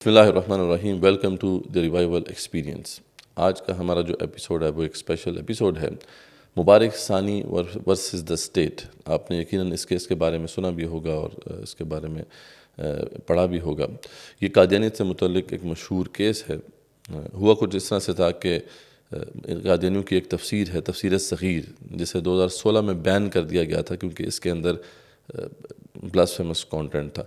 بسم اللہ الرحمن الرحیم. Welcome to the revival experience. آج کا ہمارا جو ایپیسوڈ ہے وہ ایک اسپیشل ایپیسوڈ ہے، مبارک ثانی ورسز دا اسٹیٹ. آپ نے یقیناً اس کیس کے بارے میں سنا بھی ہوگا اور اس کے بارے میں پڑھا بھی ہوگا. یہ قادیانیت سے متعلق ایک مشہور کیس ہے. ہوا کچھ اس طرح سے تھا کہ قادیانیوں کی ایک تفسیر ہے، تفسیر صغیر، جسے 2016 میں بین کر دیا گیا تھا کیونکہ اس کے اندر بلاسفیمس کانٹینٹ تھا.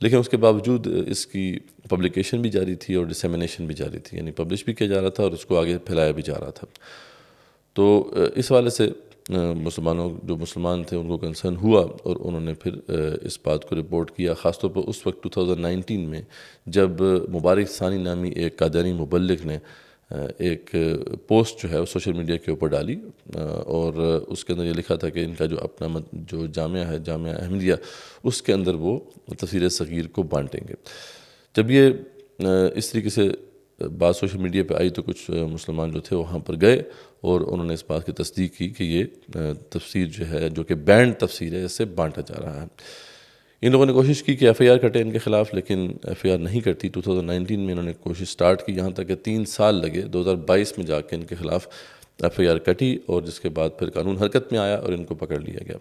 لیکن اس کے باوجود اس کی پبلیکیشن بھی جاری تھی اور ڈسیمینیشن بھی جاری تھی، یعنی پبلش بھی کیا جا رہا تھا اور اس کو آگے پھیلایا بھی جا رہا تھا. تو اس حوالے سے جو مسلمان تھے ان کو کنسرن ہوا اور انہوں نے پھر اس بات کو رپورٹ کیا، خاص طور پر اس وقت 2019 میں جب مبارک ثانی نامی ایک قادیانی مبلغ نے ایک پوسٹ جو ہے وہ سوشل میڈیا کے اوپر ڈالی اور اس کے اندر یہ لکھا تھا کہ ان کا جو اپنا جو جامعہ ہے، جامعہ احمدیہ، اس کے اندر وہ تفسیر صغیر کو بانٹیں گے. جب یہ اس طریقے سے بات سوشل میڈیا پہ آئی تو کچھ مسلمان جو تھے وہاں پر گئے اور انہوں نے اس بات کی تصدیق کی کہ یہ تفسیر جو ہے، جو کہ بینڈ تفسیر ہے، اس سے بانٹا جا رہا ہے. ان لوگوں نے کوشش کی کہ ایف آئی آر کٹے ان کے خلاف، لیکن ایف آئی آر نہیں کٹی. 2019 میں انہوں نے کوشش سٹارٹ کی، یہاں تک کہ 3 سال لگے. 2022 میں جا کے ان کے خلاف ایف آئی آر کٹی اور جس کے بعد پھر قانون حرکت میں آیا اور ان کو پکڑ لیا گیا.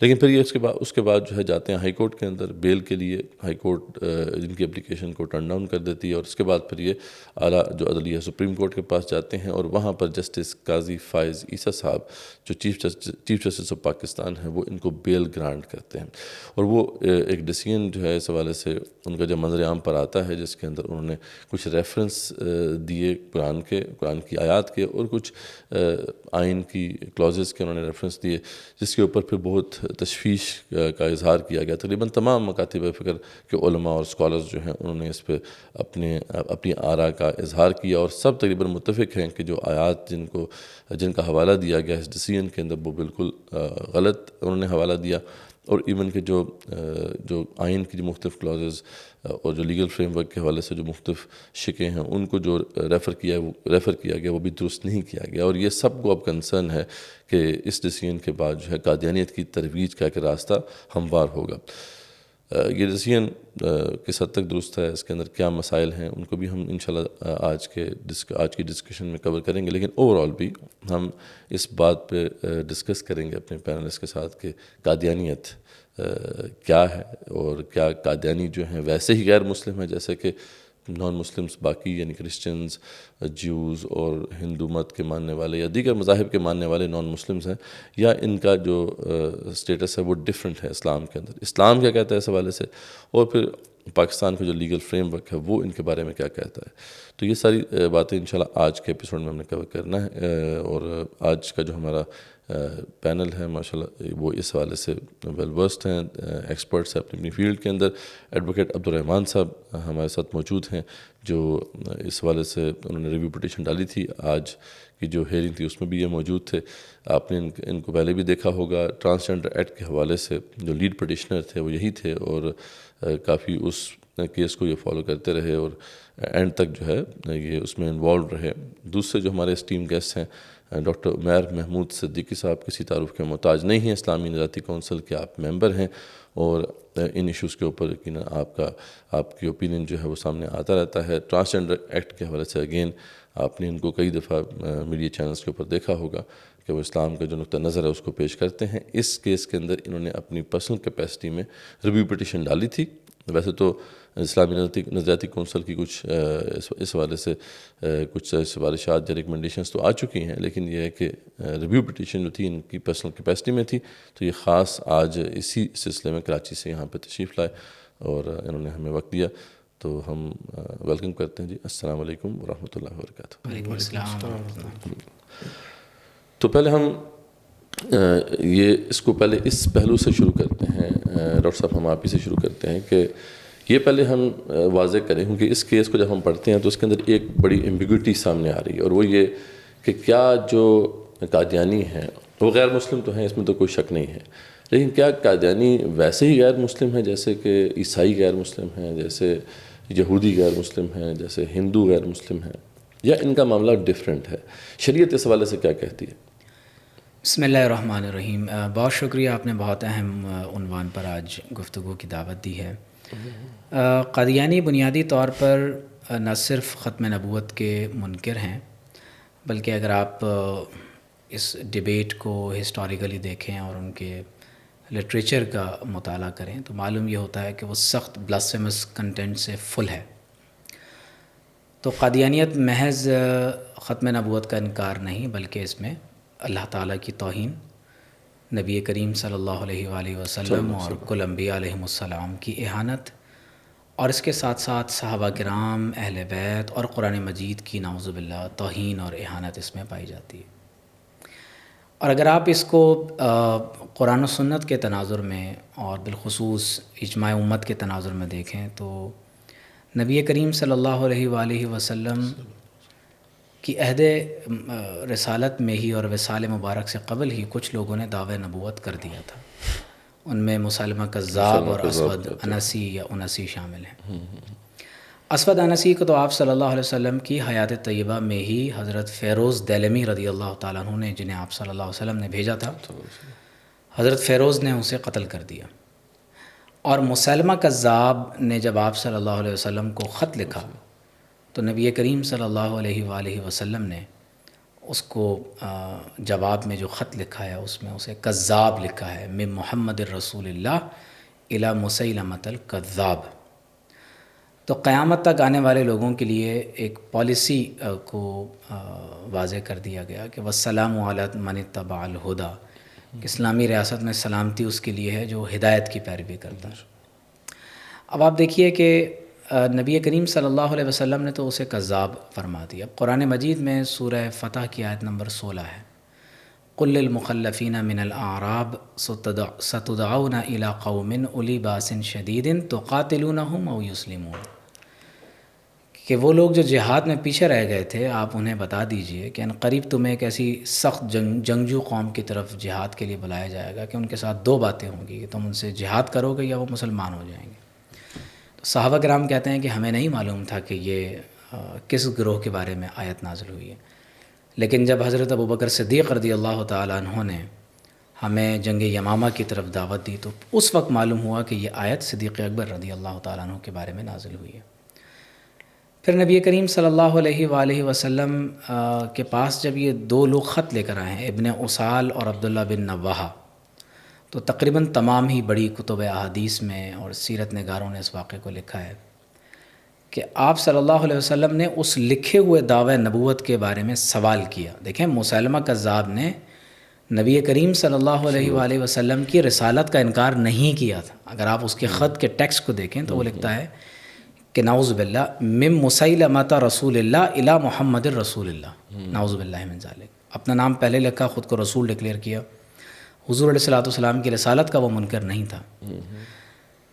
لیکن پھر یہ اس کے بعد جو ہے جاتے ہیں ہائی کورٹ کے اندر بیل کے لیے. ہائی کورٹ جن کی اپلیکیشن کو ٹرن ڈاؤن کر دیتی ہے اور اس کے بعد پھر یہ اعلیٰ جو عدلیہ سپریم کورٹ کے پاس جاتے ہیں اور وہاں پر جسٹس قاضی فائز عیسیٰ صاحب جو چیف جسٹس آف پاکستان ہیں وہ ان کو بیل گرانٹ کرتے ہیں. اور وہ ایک ڈیسیژن جو ہے اس حوالے سے ان کا جب منظر عام پر آتا ہے جس کے اندر انہوں نے کچھ ریفرنس دیے قرآن کی آیات کے اور کچھ آئین کی کلازز کے انہوں نے ریفرنس دیے، جس کے اوپر پھر بہت تشویش کا اظہار کیا گیا. تقریباً تمام مکاتب فکر کے علماء اور اسکالرز جو ہیں انہوں نے اس پہ اپنی آراء کا اظہار کیا اور سب تقریباً متفق ہیں کہ جو آیات جن کا حوالہ دیا گیا اس ڈیسیژن کے اندر وہ بالکل غلط انہوں نے حوالہ دیا. اور ایون کہ جو آئین کی جو مختلف کلازز اور جو لیگل فریم ورک کے حوالے سے جو مختلف شقیں ہیں ان کو جو ریفر کیا گیا وہ بھی درست نہیں کیا گیا. اور یہ سب کو اب کنسرن ہے کہ اس ڈیسیژن کے بعد جو ہے قادیانیت کی ترویج کا ایک راستہ ہموار ہوگا. یہ ڈیسیژن کس حد تک درست ہے، اس کے اندر کیا مسائل ہیں، ان کو بھی ہم انشاءاللہ آج کی ڈسکشن میں کور کریں گے. لیکن اوور آل بھی ہم اس بات پہ ڈسکس کریں گے اپنے پینلسٹ کے ساتھ کہ قادیانیت کیا ہے اور کیا قادیانی جو ہیں ویسے ہی غیر مسلم ہیں جیسے کہ نان مسلمز باقی، یعنی کرسچنز، جیوز اور ہندو مت کے ماننے والے یا دیگر مذاہب کے ماننے والے نان مسلمز ہیں، یا ان کا جو سٹیٹس ہے وہ ڈیفرنٹ ہے اسلام کے اندر. اسلام کیا کہتا ہے اس حوالے سے، اور پھر پاکستان کا جو لیگل فریم ورک ہے وہ ان کے بارے میں کیا کہتا ہے. تو یہ ساری باتیں انشاءاللہ آج کے ایپیسوڈ میں ہم نے کور کرنا ہے. اور آج کا جو ہمارا پینل ہے ماشاءاللہ وہ اس حوالے سے ویل ورسڈ ہیں، ایکسپرٹس ہیں اپنی فیلڈ کے اندر. ایڈوکیٹ عبدالرحمن صاحب ہمارے ساتھ موجود ہیں جو اس حوالے سے انہوں نے ریویو پٹیشن ڈالی تھی. آج کی جو ہیئرنگ تھی اس میں بھی یہ موجود تھے. آپ نے ان کو پہلے بھی دیکھا ہوگا. ٹرانسجنڈر ایکٹ کے حوالے سے جو لیڈ پٹیشنر تھے وہ یہی تھے اور کافی اس کیس کو یہ فالو کرتے رہے اور اینڈ تک جو ہے یہ اس میں انوالو رہے. دوسرے جو ہمارے اسٹیم گیسٹ ہیں ڈاکٹر عمیر محمود صدیقی صاحب کسی تعارف کے محتاج نہیں ہیں، اسلامی نظریاتی کونسل کے آپ ممبر ہیں اور ان ایشوز کے اوپر یقیناً آپ کی اوپینین جو ہے وہ سامنے آتا رہتا ہے. ٹرانسجنڈر ایکٹ کے حوالے سے اگین آپ نے ان کو کئی دفعہ میڈیا چینلز کے اوپر دیکھا ہوگا کہ وہ اسلام کا جو نقطہ نظر ہے اس کو پیش کرتے ہیں. اس کیس کے اندر انہوں نے اپنی پرسنل کیپیسٹی میں ریویو پٹیشن ڈالی تھی. ویسے تو اسلامی نظریاتی کونسل کی کچھ اس حوالے سے کچھ سفارشات یا ریکمنڈیشنز تو آ چکی ہیں، لیکن یہ ہے کہ ریویو پٹیشن جو تھی ان کی پرسنل کیپیسٹی میں تھی. تو یہ خاص آج اسی سلسلے میں کراچی سے یہاں پہ تشریف لائے اور انہوں نے ہمیں وقت دیا. تو ہم ویلکم کرتے ہیں جی. السلام علیکم ورحمۃ اللہ وبرکاتہ. وعلیکم السلام. تو پہلے ہم اس کو پہلے اس پہلو سے شروع کرتے ہیں. ڈاکٹر صاحب ہم آپ ہی سے شروع کرتے ہیں کہ یہ پہلے ہم واضح کریں کیونکہ اس کیس کو جب ہم پڑھتے ہیں تو اس کے اندر ایک بڑی ایمبیگوٹی سامنے آ رہی ہے، اور وہ یہ کہ کیا جو قادیانی ہیں وہ غیر مسلم تو ہیں، اس میں تو کوئی شک نہیں ہے، لیکن کیا قادیانی ویسے ہی غیر مسلم ہیں جیسے کہ عیسائی غیر مسلم ہیں، جیسے یہودی غیر مسلم ہیں، جیسے ہندو غیر مسلم ہیں، یا ان کا معاملہ ڈیفرنٹ ہے؟ شریعت اس حوالے سے کیا کہتی ہے؟ بسم اللہ الرحمن الرحیم. بہت شکریہ، آپ نے بہت اہم عنوان پر آج گفتگو کی دعوت دی ہے. قادیانی بنیادی طور پر نہ صرف ختم نبوت کے منکر ہیں، بلکہ اگر آپ اس ڈیبیٹ کو ہسٹوریکلی دیکھیں اور ان کے لٹریچر کا مطالعہ کریں تو معلوم یہ ہوتا ہے کہ وہ سخت بلاسفیمس کنٹینٹ سے فل ہے۔ تو قادیانیت محض ختم نبوت کا انکار نہیں، بلکہ اس میں اللہ تعالیٰ کی توہین، نبی کریم صلی اللہ علیہ وآلہ وسلم اور کل انبیاء علیہم السلام کی اہانت، اور اس کے ساتھ ساتھ صحابہ کرام، اہل بیت اور قرآن مجید کی نعوذ باللہ توہین اور اہانت اس میں پائی جاتی ہے۔ اور اگر آپ اس کو قرآن و سنت کے تناظر میں اور بالخصوص اجماع امت کے تناظر میں دیکھیں تو نبی کریم صلی اللہ علیہ وآلہ وسلم کی عہد رسالت میں ہی اور وصال مبارک سے قبل ہی کچھ لوگوں نے دعوی نبوت کر دیا تھا۔ ان میں مسلمہ کذاب اور اسود انسی یا انسی شامل ہیں۔ اسود انسی کو تو آپ صلی اللہ علیہ وسلم کی حیات طیبہ میں ہی حضرت فیروز دیلمی رضی اللہ تعالیٰ عنہ نے، جنہیں آپ صلی اللہ علیہ وسلم نے بھیجا تھا، حضرت فیروز نے اسے قتل کر دیا۔ اور مسلمہ کذاب نے جب آپ صلی اللہ علیہ وسلم کو خط لکھا تو نبی کریم صلی اللہ علیہ وآلہ وسلم نے اس کو جواب میں جو خط لکھا ہے اس میں اسے کذاب لکھا ہے، من محمد الرسول اللہ الی مسیلمۃ الکذاب۔ تو قیامت تک آنے والے لوگوں کے لیے ایک پالیسی کو واضح کر دیا گیا کہ والسلام علی من اتبع الہدی، کہ اسلامی ریاست میں سلامتی اس کے لیے ہے جو ہدایت کی پیروی کرتا ہے۔ اب آپ دیکھیے کہ نبی کریم صلی اللہ علیہ وسلم نے تو اسے کذاب فرما دیا۔ اب قرآن مجید میں سورہ فتح کی آیت نمبر 16 ہے، قل للمخلفین من الاعراب ستدعون الی قوم اولی باس شدید تقاتلونہم او یسلمون، کہ وہ لوگ جو جہاد میں پیچھے رہ گئے تھے آپ انہیں بتا دیجئے کہ ان قریب تمہیں ایک ایسی سخت جنگجو قوم کی طرف جہاد کے لیے بلایا جائے گا کہ ان کے ساتھ دو باتیں ہوں گی، کہ تم ان سے جہاد کرو گے یا وہ مسلمان ہو جائیں گے۔ تو صحابہ کرام کہتے ہیں کہ ہمیں نہیں معلوم تھا کہ یہ کس گروہ کے بارے میں آیت نازل ہوئی ہے، لیکن جب حضرت ابوبکر صدیق رضی اللہ تعالیٰ عنہ نے ہمیں جنگ یمامہ کی طرف دعوت دی تو اس وقت معلوم ہوا کہ یہ آیت صدیق اکبر رضی اللہ تعالیٰ عنہ کے بارے میں نازل ہوئی ہے۔ پھر نبی کریم صلی اللہ علیہ وآلہ وسلم کے پاس جب یہ دو لوگ خط لے کر آئے ہیں، ابن اسال اور عبداللہ بن نواحہ، تو تقریباً تمام ہی بڑی کتب احادیث میں اور سیرت نگاروں نے اس واقعے کو لکھا ہے کہ آپ صلی اللہ علیہ وسلم نے اس لکھے ہوئے دعوی نبوت کے بارے میں سوال کیا۔ دیکھیں مسلمہ کذاب نے نبی کریم صلی اللہ علیہ وآلہ وسلم کی رسالت کا انکار نہیں کیا تھا۔ اگر آپ اس کے خط کے ٹیکسٹ کو دیکھیں تو وہ لکھتا ہے کہ نعوذ باللہ من مسیلمۃ رسول اللہ الی محمد الرسول اللہ، نعوذ باللہ من ذالک، اپنا نام پہلے لکھا، خود کو رسول ڈکلیئر کیا۔ حضور علیہ الصلوۃ والسلام کی رسالت کا وہ منکر نہیں تھا۔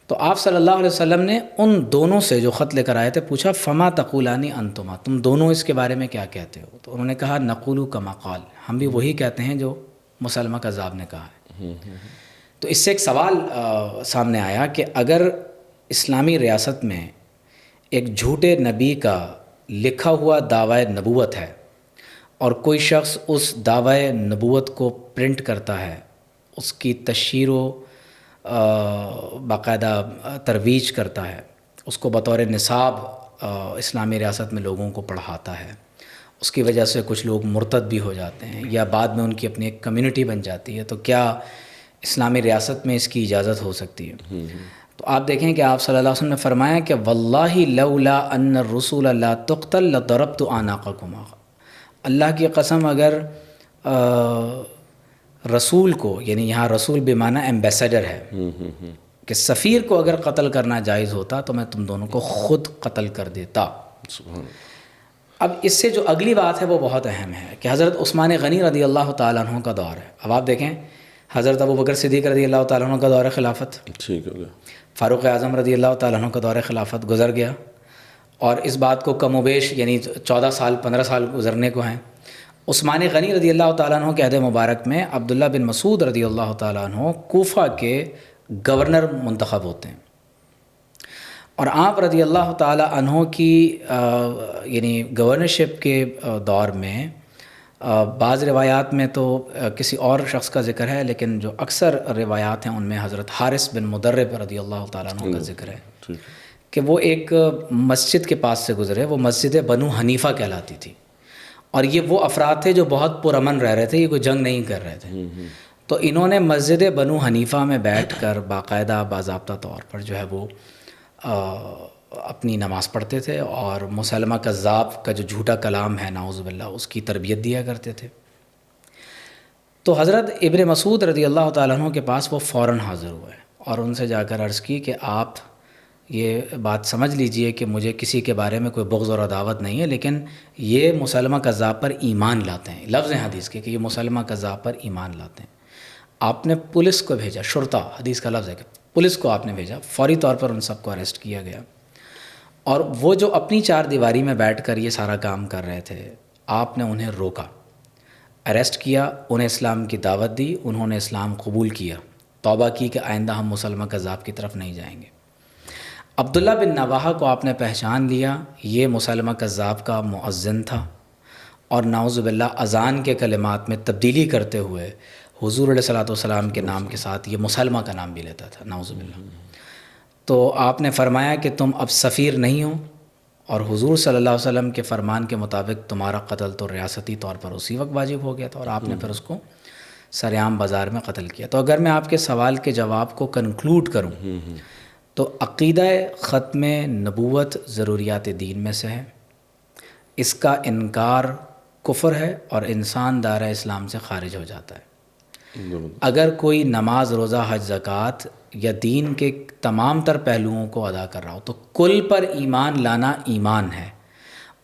تو آپ صلی اللہ علیہ وسلم نے ان دونوں سے جو خط لے کر آئے تھے پوچھا فما تقولان انتما، تم دونوں اس کے بارے میں کیا کہتے ہو؟ تو انہوں نے کہا نقول کما قال، ہم بھی وہی کہتے ہیں جو مسلمہ کذاب نے کہا ہے۔ تو اس سے ایک سوال سامنے آیا کہ اگر اسلامی ریاست میں ایک جھوٹے نبی کا لکھا ہوا دعوی نبوت ہے اور کوئی شخص اس دعوی نبوت کو پرنٹ کرتا ہے، اس کی تشہیر و باقاعدہ ترویج کرتا ہے، اس کو بطور نصاب اسلامی ریاست میں لوگوں کو پڑھاتا ہے، اس کی وجہ سے کچھ لوگ مرتد بھی ہو جاتے ہیں یا بعد میں ان کی اپنی ایک کمیونٹی بن جاتی ہے، تو کیا اسلامی ریاست میں اس کی اجازت ہو سکتی ہے؟ تو آپ دیکھیں کہ آپ صلی اللہ علیہ وسلم نے فرمایا کہ واللہ لولا ان الرسول لا تقتل لضربت اعناقکما، اللہ کی قسم اگر رسول کو، یعنی یہاں رسول بمعنی ایمبیسیڈر ہے، کہ سفیر کو اگر قتل کرنا جائز ہوتا تو میں تم دونوں کو خود قتل کر دیتا۔ اب اس سے جو اگلی بات ہے وہ بہت اہم ہے کہ حضرت عثمان غنی رضی اللہ تعالیٰ عنہ کا دور ہے۔ اب آپ دیکھیں حضرت ابوبکر صدیق رضی اللہ تعالیٰ عنہ کا دور خلافت، ٹھیک ہو گیا، فاروق اعظم رضی اللہ تعالیٰ عنہ کا دور خلافت گزر گیا، اور اس بات کو کم و بیش یعنی 14 سال 15 سال گزرنے کو ہیں۔ عثمان غنی رضی اللہ تعالیٰ عنہ کے عہد مبارک میں عبداللہ بن مسعود رضی اللہ تعالیٰ عنہ کوفہ کے گورنر منتخب ہوتے ہیں، اور آپ رضی اللہ تعالیٰ عنہ کی یعنی گورنرشپ کے دور میں بعض روایات میں تو کسی اور شخص کا ذکر ہے، لیکن جو اکثر روایات ہیں ان میں حضرت حارث بن مدرب رضی اللہ تعالیٰ عنہ کا ذکر ہے۔ کہ وہ ایک مسجد کے پاس سے گزرے، وہ مسجد بنو حنیفہ کہلاتی تھی، اور یہ وہ افراد تھے جو بہت پرامن رہ رہے تھے، یہ کوئی جنگ نہیں کر رہے تھے. تو انہوں نے مسجد بنو حنیفہ میں بیٹھ کر باقاعدہ باضابطہ طور پر جو ہے وہ اپنی نماز پڑھتے تھے، اور مسلمہ کذاب کا جو جھوٹا کلام ہے نعوذ باللہ اس کی تربیت دیا کرتے تھے. تو حضرت ابن مسعود رضی اللہ تعالیٰ عنہ کے پاس وہ فوراً حاضر ہوئے اور ان سے جا کر عرض کی کہ آپ یہ بات سمجھ لیجئے کہ مجھے کسی کے بارے میں کوئی بغض اور عداوت نہیں ہے، لیکن یہ مسلمہ کذاب پر ایمان لاتے ہیں. لفظ ہیں حدیث کے کہ یہ مسلمہ کذاب پر ایمان لاتے ہیں. آپ نے پولیس کو بھیجا، شرطہ حدیث کا لفظ ہے کہ پولیس کو آپ نے بھیجا، فوری طور پر ان سب کو اریسٹ کیا گیا. اور وہ جو اپنی چار دیواری میں بیٹھ کر یہ سارا کام کر رہے تھے، آپ نے انہیں روکا، اریسٹ کیا، انہیں اسلام کی دعوت دی، انہوں نے اسلام قبول کیا، توبہ کی کہ آئندہ ہم مسلمہ کذاب کی طرف نہیں جائیں گے. عبداللہ بن رواحہ کو آپ نے پہچان لیا، یہ مسلمہ کذاب کا مؤذن تھا، اور نعوذ باللہ اذان کے کلمات میں تبدیلی کرتے ہوئے حضور علیہ الصلوۃ والسلام کے نام کے ساتھ یہ مسلمہ کا نام بھی لیتا تھا نعوذ باللہ. تو آپ نے فرمایا کہ تم اب سفیر نہیں ہو، اور حضور صلی اللہ علیہ وسلم کے فرمان کے مطابق تمہارا قتل تو ریاستی طور پر اسی وقت واجب ہو گیا تھا، اور آپ نے پھر اس کو سریعام بازار میں قتل کیا. تو اگر میں آپ کے سوال کے جواب کو کنکلوڈ کروں تو عقیدہ ختم نبوت ضروریات دین میں سے ہے، اس کا انکار کفر ہے اور انسان دائرہ اسلام سے خارج ہو جاتا ہے. اگر کوئی نماز، روزہ، حج، زکوٰۃ یا دین کے تمام تر پہلوؤں کو ادا کر رہا ہو تو کل پر ایمان لانا ایمان ہے،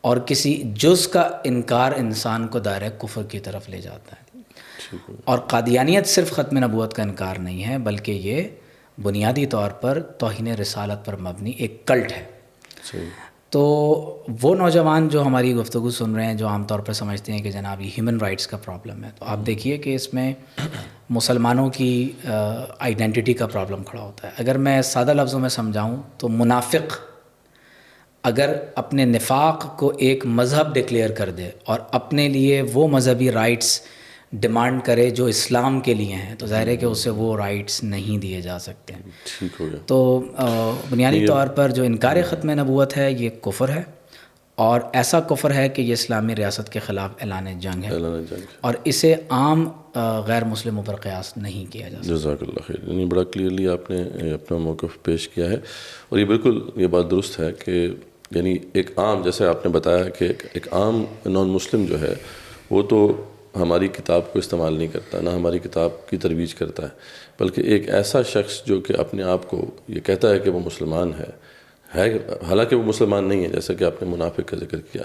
اور کسی جز کا انکار انسان کو دائرہ کفر کی طرف لے جاتا ہے. اور قادیانیت صرف ختم نبوت کا انکار نہیں ہے، بلکہ یہ بنیادی طور پر توہین رسالت پر مبنی ایک کلٹ ہے. تو وہ نوجوان جو ہماری گفتگو سن رہے ہیں، جو عام طور پر سمجھتے ہیں کہ جناب یہ ہیومن رائٹس کا پرابلم ہے، تو آپ دیکھیے کہ اس میں مسلمانوں کی آئیڈینٹی کا پرابلم کھڑا ہوتا ہے. اگر میں سادہ لفظوں میں سمجھاؤں تو منافق اگر اپنے نفاق کو ایک مذہب ڈکلیئر کر دے اور اپنے لیے وہ مذہبی رائٹس ڈیمانڈ کرے جو اسلام کے لیے ہیں، تو ظاہر ہے کہ اسے وہ رائٹس نہیں دیے جا سکتے. ٹھیک ہو گیا. تو بنیادی طور پر جو انکار ختم نبوت ہے یہ کفر ہے، اور ایسا کفر ہے کہ یہ اسلامی ریاست کے خلاف اعلان جنگ ہے، اور اسے عام غیر مسلموں پر قیاس نہیں کیا جا سکتا. جزاک اللہ خیر. یعنی بڑا کلیئرلی آپ نے اپنا موقف پیش کیا ہے، اور یہ بالکل یہ بات درست ہے کہ یعنی ایک عام، جیسے آپ نے بتایا کہ ایک عام نان مسلم جو ہے وہ تو ہماری کتاب کو استعمال نہیں کرتا، نہ ہماری کتاب کی ترویج کرتا ہے، بلکہ ایک ایسا شخص جو کہ اپنے آپ کو یہ کہتا ہے کہ وہ مسلمان ہے حالانکہ وہ مسلمان نہیں ہے، جیسا کہ آپ نے منافق کا ذکر کیا،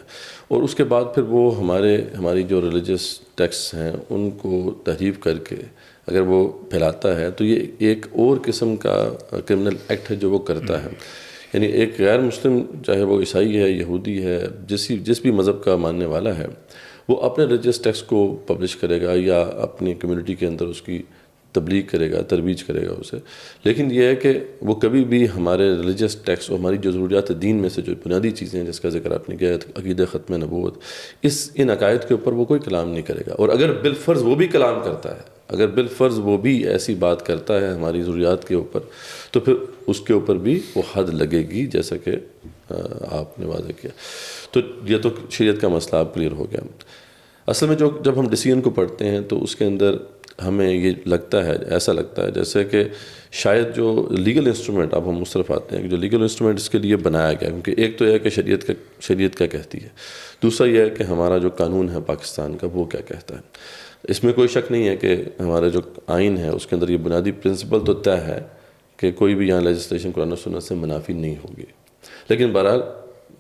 اور اس کے بعد پھر وہ ہماری جو ریلیجس ٹیکسٹ ہیں ان کو تحریف کر کے اگر وہ پھیلاتا ہے تو یہ ایک اور قسم کا کرمنل ایکٹ ہے جو وہ کرتا ہے. یعنی ایک غیر مسلم، چاہے وہ عیسائی ہے، یہودی ہے، جس بھی مذہب کا ماننے والا ہے، وہ اپنے ریلیجس ٹیکسٹ کو پبلش کرے گا یا اپنی کمیونٹی کے اندر اس کی تبلیغ کرے گا، ترویج کرے گا اسے. لیکن یہ ہے کہ وہ کبھی بھی ہمارے ریلیجس ٹیکسٹ اور ہماری جو ضروریات دین میں سے جو بنیادی چیزیں ہیں جس کا ذکر آپ نے کیا ہے، عقیدہ ختم نبوت، ان عقائد کے اوپر وہ کوئی کلام نہیں کرے گا. اور اگر بالفرض وہ بھی کلام کرتا ہے، اگر بالفرض وہ بھی ایسی بات کرتا ہے ہماری ضروریات کے اوپر، تو پھر اس کے اوپر بھی وہ حد لگے گی، جیسا کہ آپ نے واضح کیا. تو یہ تو شریعت کا مسئلہ اب کلیئر ہو گیا. اصل میں جب ہم ڈیسیژن کو پڑھتے ہیں تو اس کے اندر ہمیں یہ لگتا ہے، ایسا لگتا ہے جیسے کہ شاید جو لیگل انسٹرومنٹ، اب ہم اس طرف آتے ہیں کہ جو لیگل انسٹرومنٹ اس کے لیے بنایا گیا، کیونکہ ایک تو یہ ہے کہ شریعت کیا کہتی ہے، دوسرا یہ ہے کہ ہمارا جو قانون ہے پاکستان کا وہ کیا کہتا ہے. اس میں کوئی شک نہیں ہے کہ ہمارا جو آئین ہے اس کے اندر یہ بنیادی پرنسپل تو طے ہے کہ کوئی بھی یہاں لیجسلیشن قرآن و سنت سے منافی نہیں ہوگی. لیکن بہرحال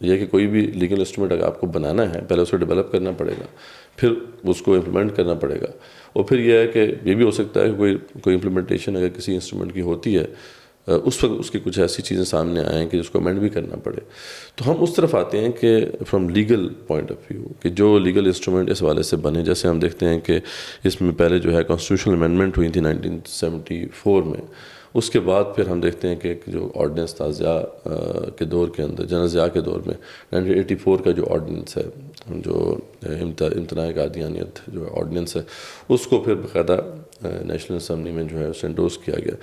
یہ کہ کوئی بھی لیگل انسٹرومنٹ اگر آپ کو بنانا ہے، پہلے اسے ڈیولپ کرنا پڑے گا، پھر اس کو امپلیمنٹ کرنا پڑے گا، اور پھر یہ ہے کہ یہ بھی ہو سکتا ہے کہ کوئی امپلیمنٹیشن اگر کسی انسٹرومنٹ کی ہوتی ہے اس وقت اس کی کچھ ایسی چیزیں سامنے آئیں کہ جس کو امینڈ بھی کرنا پڑے. تو ہم اس طرف آتے ہیں کہ from legal point of view کہ جو لیگل انسٹرومنٹ اس حوالے سے بنے، جیسے ہم دیکھتے ہیں کہ اس میں پہلے جو ہے کانسٹیٹیوشنل امینڈمنٹ ہوئی تھی 1974 میں. اس کے بعد پھر ہم دیکھتے ہیں کہ جو آرڈیننس تھا ضیاء کے دور کے اندر، جنرل ضیاء کے دور میں 1984 کا جو آرڈیننس ہے، جو امتناع قادیانیت جو آرڈیننس ہے، اس کو پھر باقاعدہ نیشنل اسمبلی میں جو ہے اسے انڈورس کیا گیا.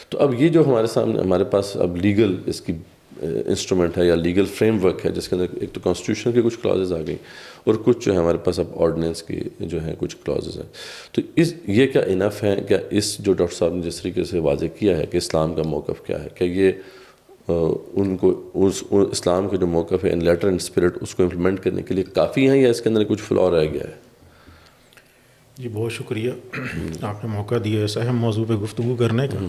تو اب یہ جو ہمارے پاس اب لیگل اس کی انسٹرومنٹ ہے یا لیگل فریم ورک ہے جس کے اندر ایک تو کانسٹیٹیوشن کی کچھ کلازز آ گئیں اور کچھ جو ہے ہمارے پاس اب آرڈیننس کی جو ہیں کچھ کلازز ہیں. تو یہ کیا انف ہیں؟ کیا اس جو ڈاکٹر صاحب نے جس طریقے سے واضح کیا ہے کہ اسلام کا موقف کیا ہے، کیا یہ ان کو اسلام کا جو موقف ہے ان لیٹر اینڈ اسپرٹ اس کو امپلیمنٹ کرنے کے لیے کافی ہیں یا اس کے اندر کچھ فلاء رہ گیا ہے؟ جی بہت شکریہ، آپ نے موقع دیا اس اہم موضوع پہ گفتگو کرنے کا.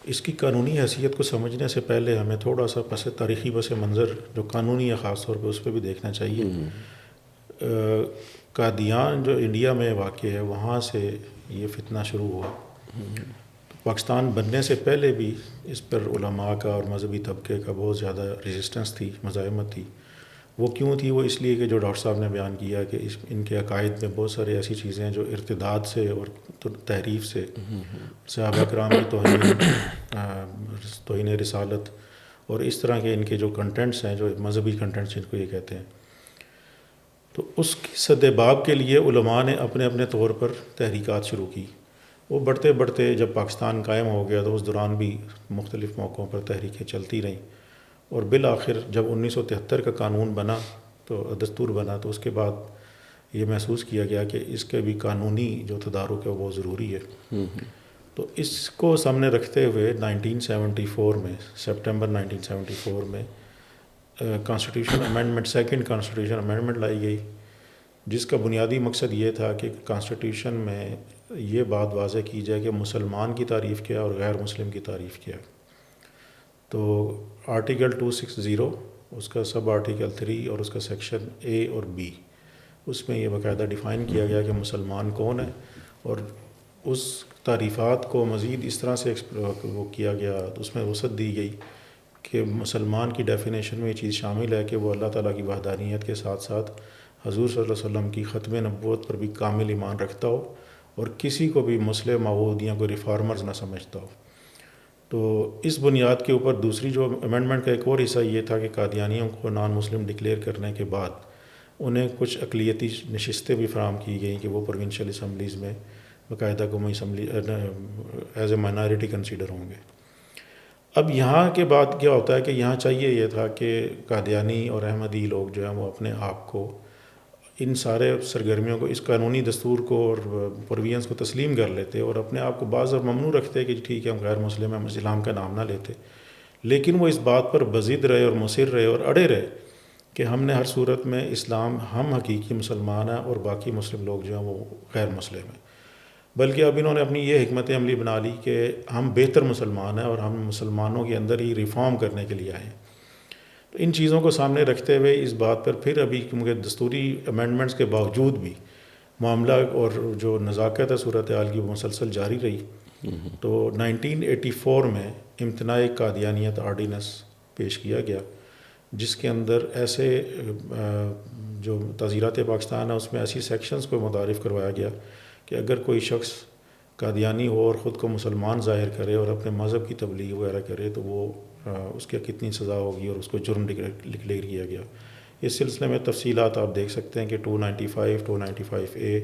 اس کی قانونی حیثیت کو سمجھنے سے پہلے ہمیں تھوڑا سا تاریخی پس منظر جو قانونی ہے خاص طور پہ اس پہ بھی دیکھنا چاہیے. قادیان جو انڈیا میں واقع ہے وہاں سے یہ فتنہ شروع ہوا. پاکستان بننے سے پہلے بھی اس پر علماء کا اور مذہبی طبقے کا بہت زیادہ ریزسٹنس تھی، مزاحمت تھی. وہ کیوں تھی؟ وہ اس لیے کہ جو ڈاکٹر صاحب نے بیان کیا کہ ان کے عقائد میں بہت سارے ایسی چیزیں ہیں جو ارتداد سے اور تحریف سے، صحابہ کرام کی توہین رسالت اور اس طرح کے ان کے جو کنٹینٹس ہیں، جو مذہبی کنٹینٹس جن کو یہ کہتے ہیں، تو اس کی سد باب کے لیے علماء نے اپنے اپنے طور پر تحریکات شروع کی. وہ بڑھتے بڑھتے جب پاکستان قائم ہو گیا تو اس دوران بھی مختلف موقعوں پر تحریکیں چلتی رہیں اور بالآخر جب 1973 کا قانون بنا تو دستور بنا تو اس کے بعد یہ محسوس کیا گیا کہ اس کے بھی قانونی جو تدارک ہے وہ بہت ضروری ہے. تو اس کو سامنے رکھتے ہوئے 1974 میں سپٹمبر 1974 میں constitution amendment, second constitution amendment لائی گئی، جس کا بنیادی مقصد یہ تھا کہ کانسٹیٹیوشن میں یہ بات واضح کی جائے کہ مسلمان کی تعریف کیا اور غیر مسلم کی تعریف کیا. تو آرٹیکل 260 اس کا سب آرٹیکل 3 اور اس کا سیکشن اے اور بی، اس میں یہ باقاعدہ ڈیفائن کیا گیا کہ مسلمان کون ہے، اور اس تعریفات کو مزید اس طرح سے وہ کیا گیا، اس میں وسعت دی گئی کہ مسلمان کی ڈیفینیشن میں یہ چیز شامل ہے کہ وہ اللہ تعالیٰ کی وحدانیت کے ساتھ ساتھ حضور صلی اللہ علیہ وسلم کی ختم نبوت پر بھی کامل ایمان رکھتا ہو اور کسی کو بھی مسلم معبود یا کوئی ریفارمرز نہ سمجھتا ہو. تو اس بنیاد کے اوپر دوسری جو امینڈمنٹ کا ایک اور حصہ یہ تھا کہ قادیانیوں کو نان مسلم ڈکلیئر کرنے کے بعد انہیں کچھ اقلیتی نشستیں بھی فراہم کی گئیں کہ وہ پروونشل اسمبلیز میں باقاعدہ قومی assembly as a minority consider ہوں گے. اب یہاں کے بعد کیا ہوتا ہے کہ یہاں چاہیے یہ تھا کہ قادیانی اور احمدی لوگ جو ہیں وہ اپنے آپ کو ان سارے سرگرمیوں کو، اس قانونی دستور کو اور پرووینس کو تسلیم کر لیتے اور اپنے آپ کو بعض اور ممنوع رکھتے کہ ٹھیک ہے ہم غیر مسلم ہیں، ہم اسلام کا نام نہ لیتے. لیکن وہ اس بات پر بضد رہے اور مصر رہے اور اڑے رہے کہ ہم نے ہر صورت میں اسلام، ہم حقیقی مسلمان ہیں اور باقی مسلم لوگ جو ہیں وہ غیر مسلم ہیں. بلکہ اب انہوں نے اپنی یہ حکمت عملی بنا لی کہ ہم بہتر مسلمان ہیں اور ہم مسلمانوں کے اندر ہی ریفارم کرنے کے لیے آئے ہیں. تو ان چیزوں کو سامنے رکھتے ہوئے اس بات پر پھر ابھی کیونکہ دستوری امینڈمنٹس کے باوجود بھی معاملہ اور جو نزاکت ہے صورتحال کی وہ مسلسل جاری رہی. تو 1984 میں امتناع قادیانیت آرڈیننس پیش کیا گیا، جس کے اندر ایسے جو تعزیرات پاکستان ہے اس میں ایسی سیکشنز کو متعارف کروایا گیا کہ اگر کوئی شخص قادیانی ہو اور خود کو مسلمان ظاہر کرے اور اپنے مذہب کی تبلیغ وغیرہ کرے تو وہ اس کے کتنی سزا ہوگی اور اس کو جرم ڈکلیئر کیا گیا. اس سلسلے میں تفصیلات آپ دیکھ سکتے ہیں کہ 295 295A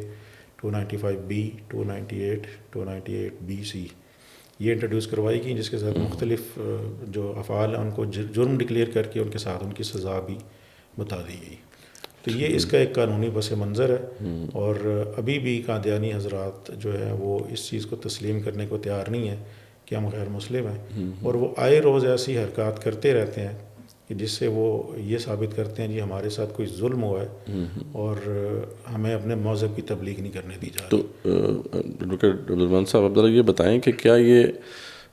295B 298 298BC یہ انٹروڈیوس کروائی گئی، جس کے ساتھ مختلف جو افعال ہیں ان کو جرم ڈکلیئر کر کے ان کے ساتھ ان کی سزا بھی بتا دی گئی. تو یہ اس کا ایک قانونی پس منظر ہے اور ابھی بھی قادیانی حضرات جو ہے وہ اس چیز کو تسلیم کرنے کو تیار نہیں ہے کہ ہم غیر مسلم ہیں، اور وہ آئے روز ایسی حرکات کرتے رہتے ہیں کہ جس سے وہ یہ ثابت کرتے ہیں جی ہمارے ساتھ کوئی ظلم ہوا ہے اور ہمیں اپنے مذہب کی تبلیغ نہیں کرنے دی جا رہی. تو ڈاکٹر عبدالرحمان صاحب آپ ذرا یہ بتائیں کہ کیا یہ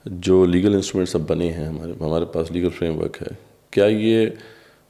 جو لیگل انسٹرومنٹس اب بنے ہیں ہمارے پاس لیگل فریم ورک ہے، کیا یہ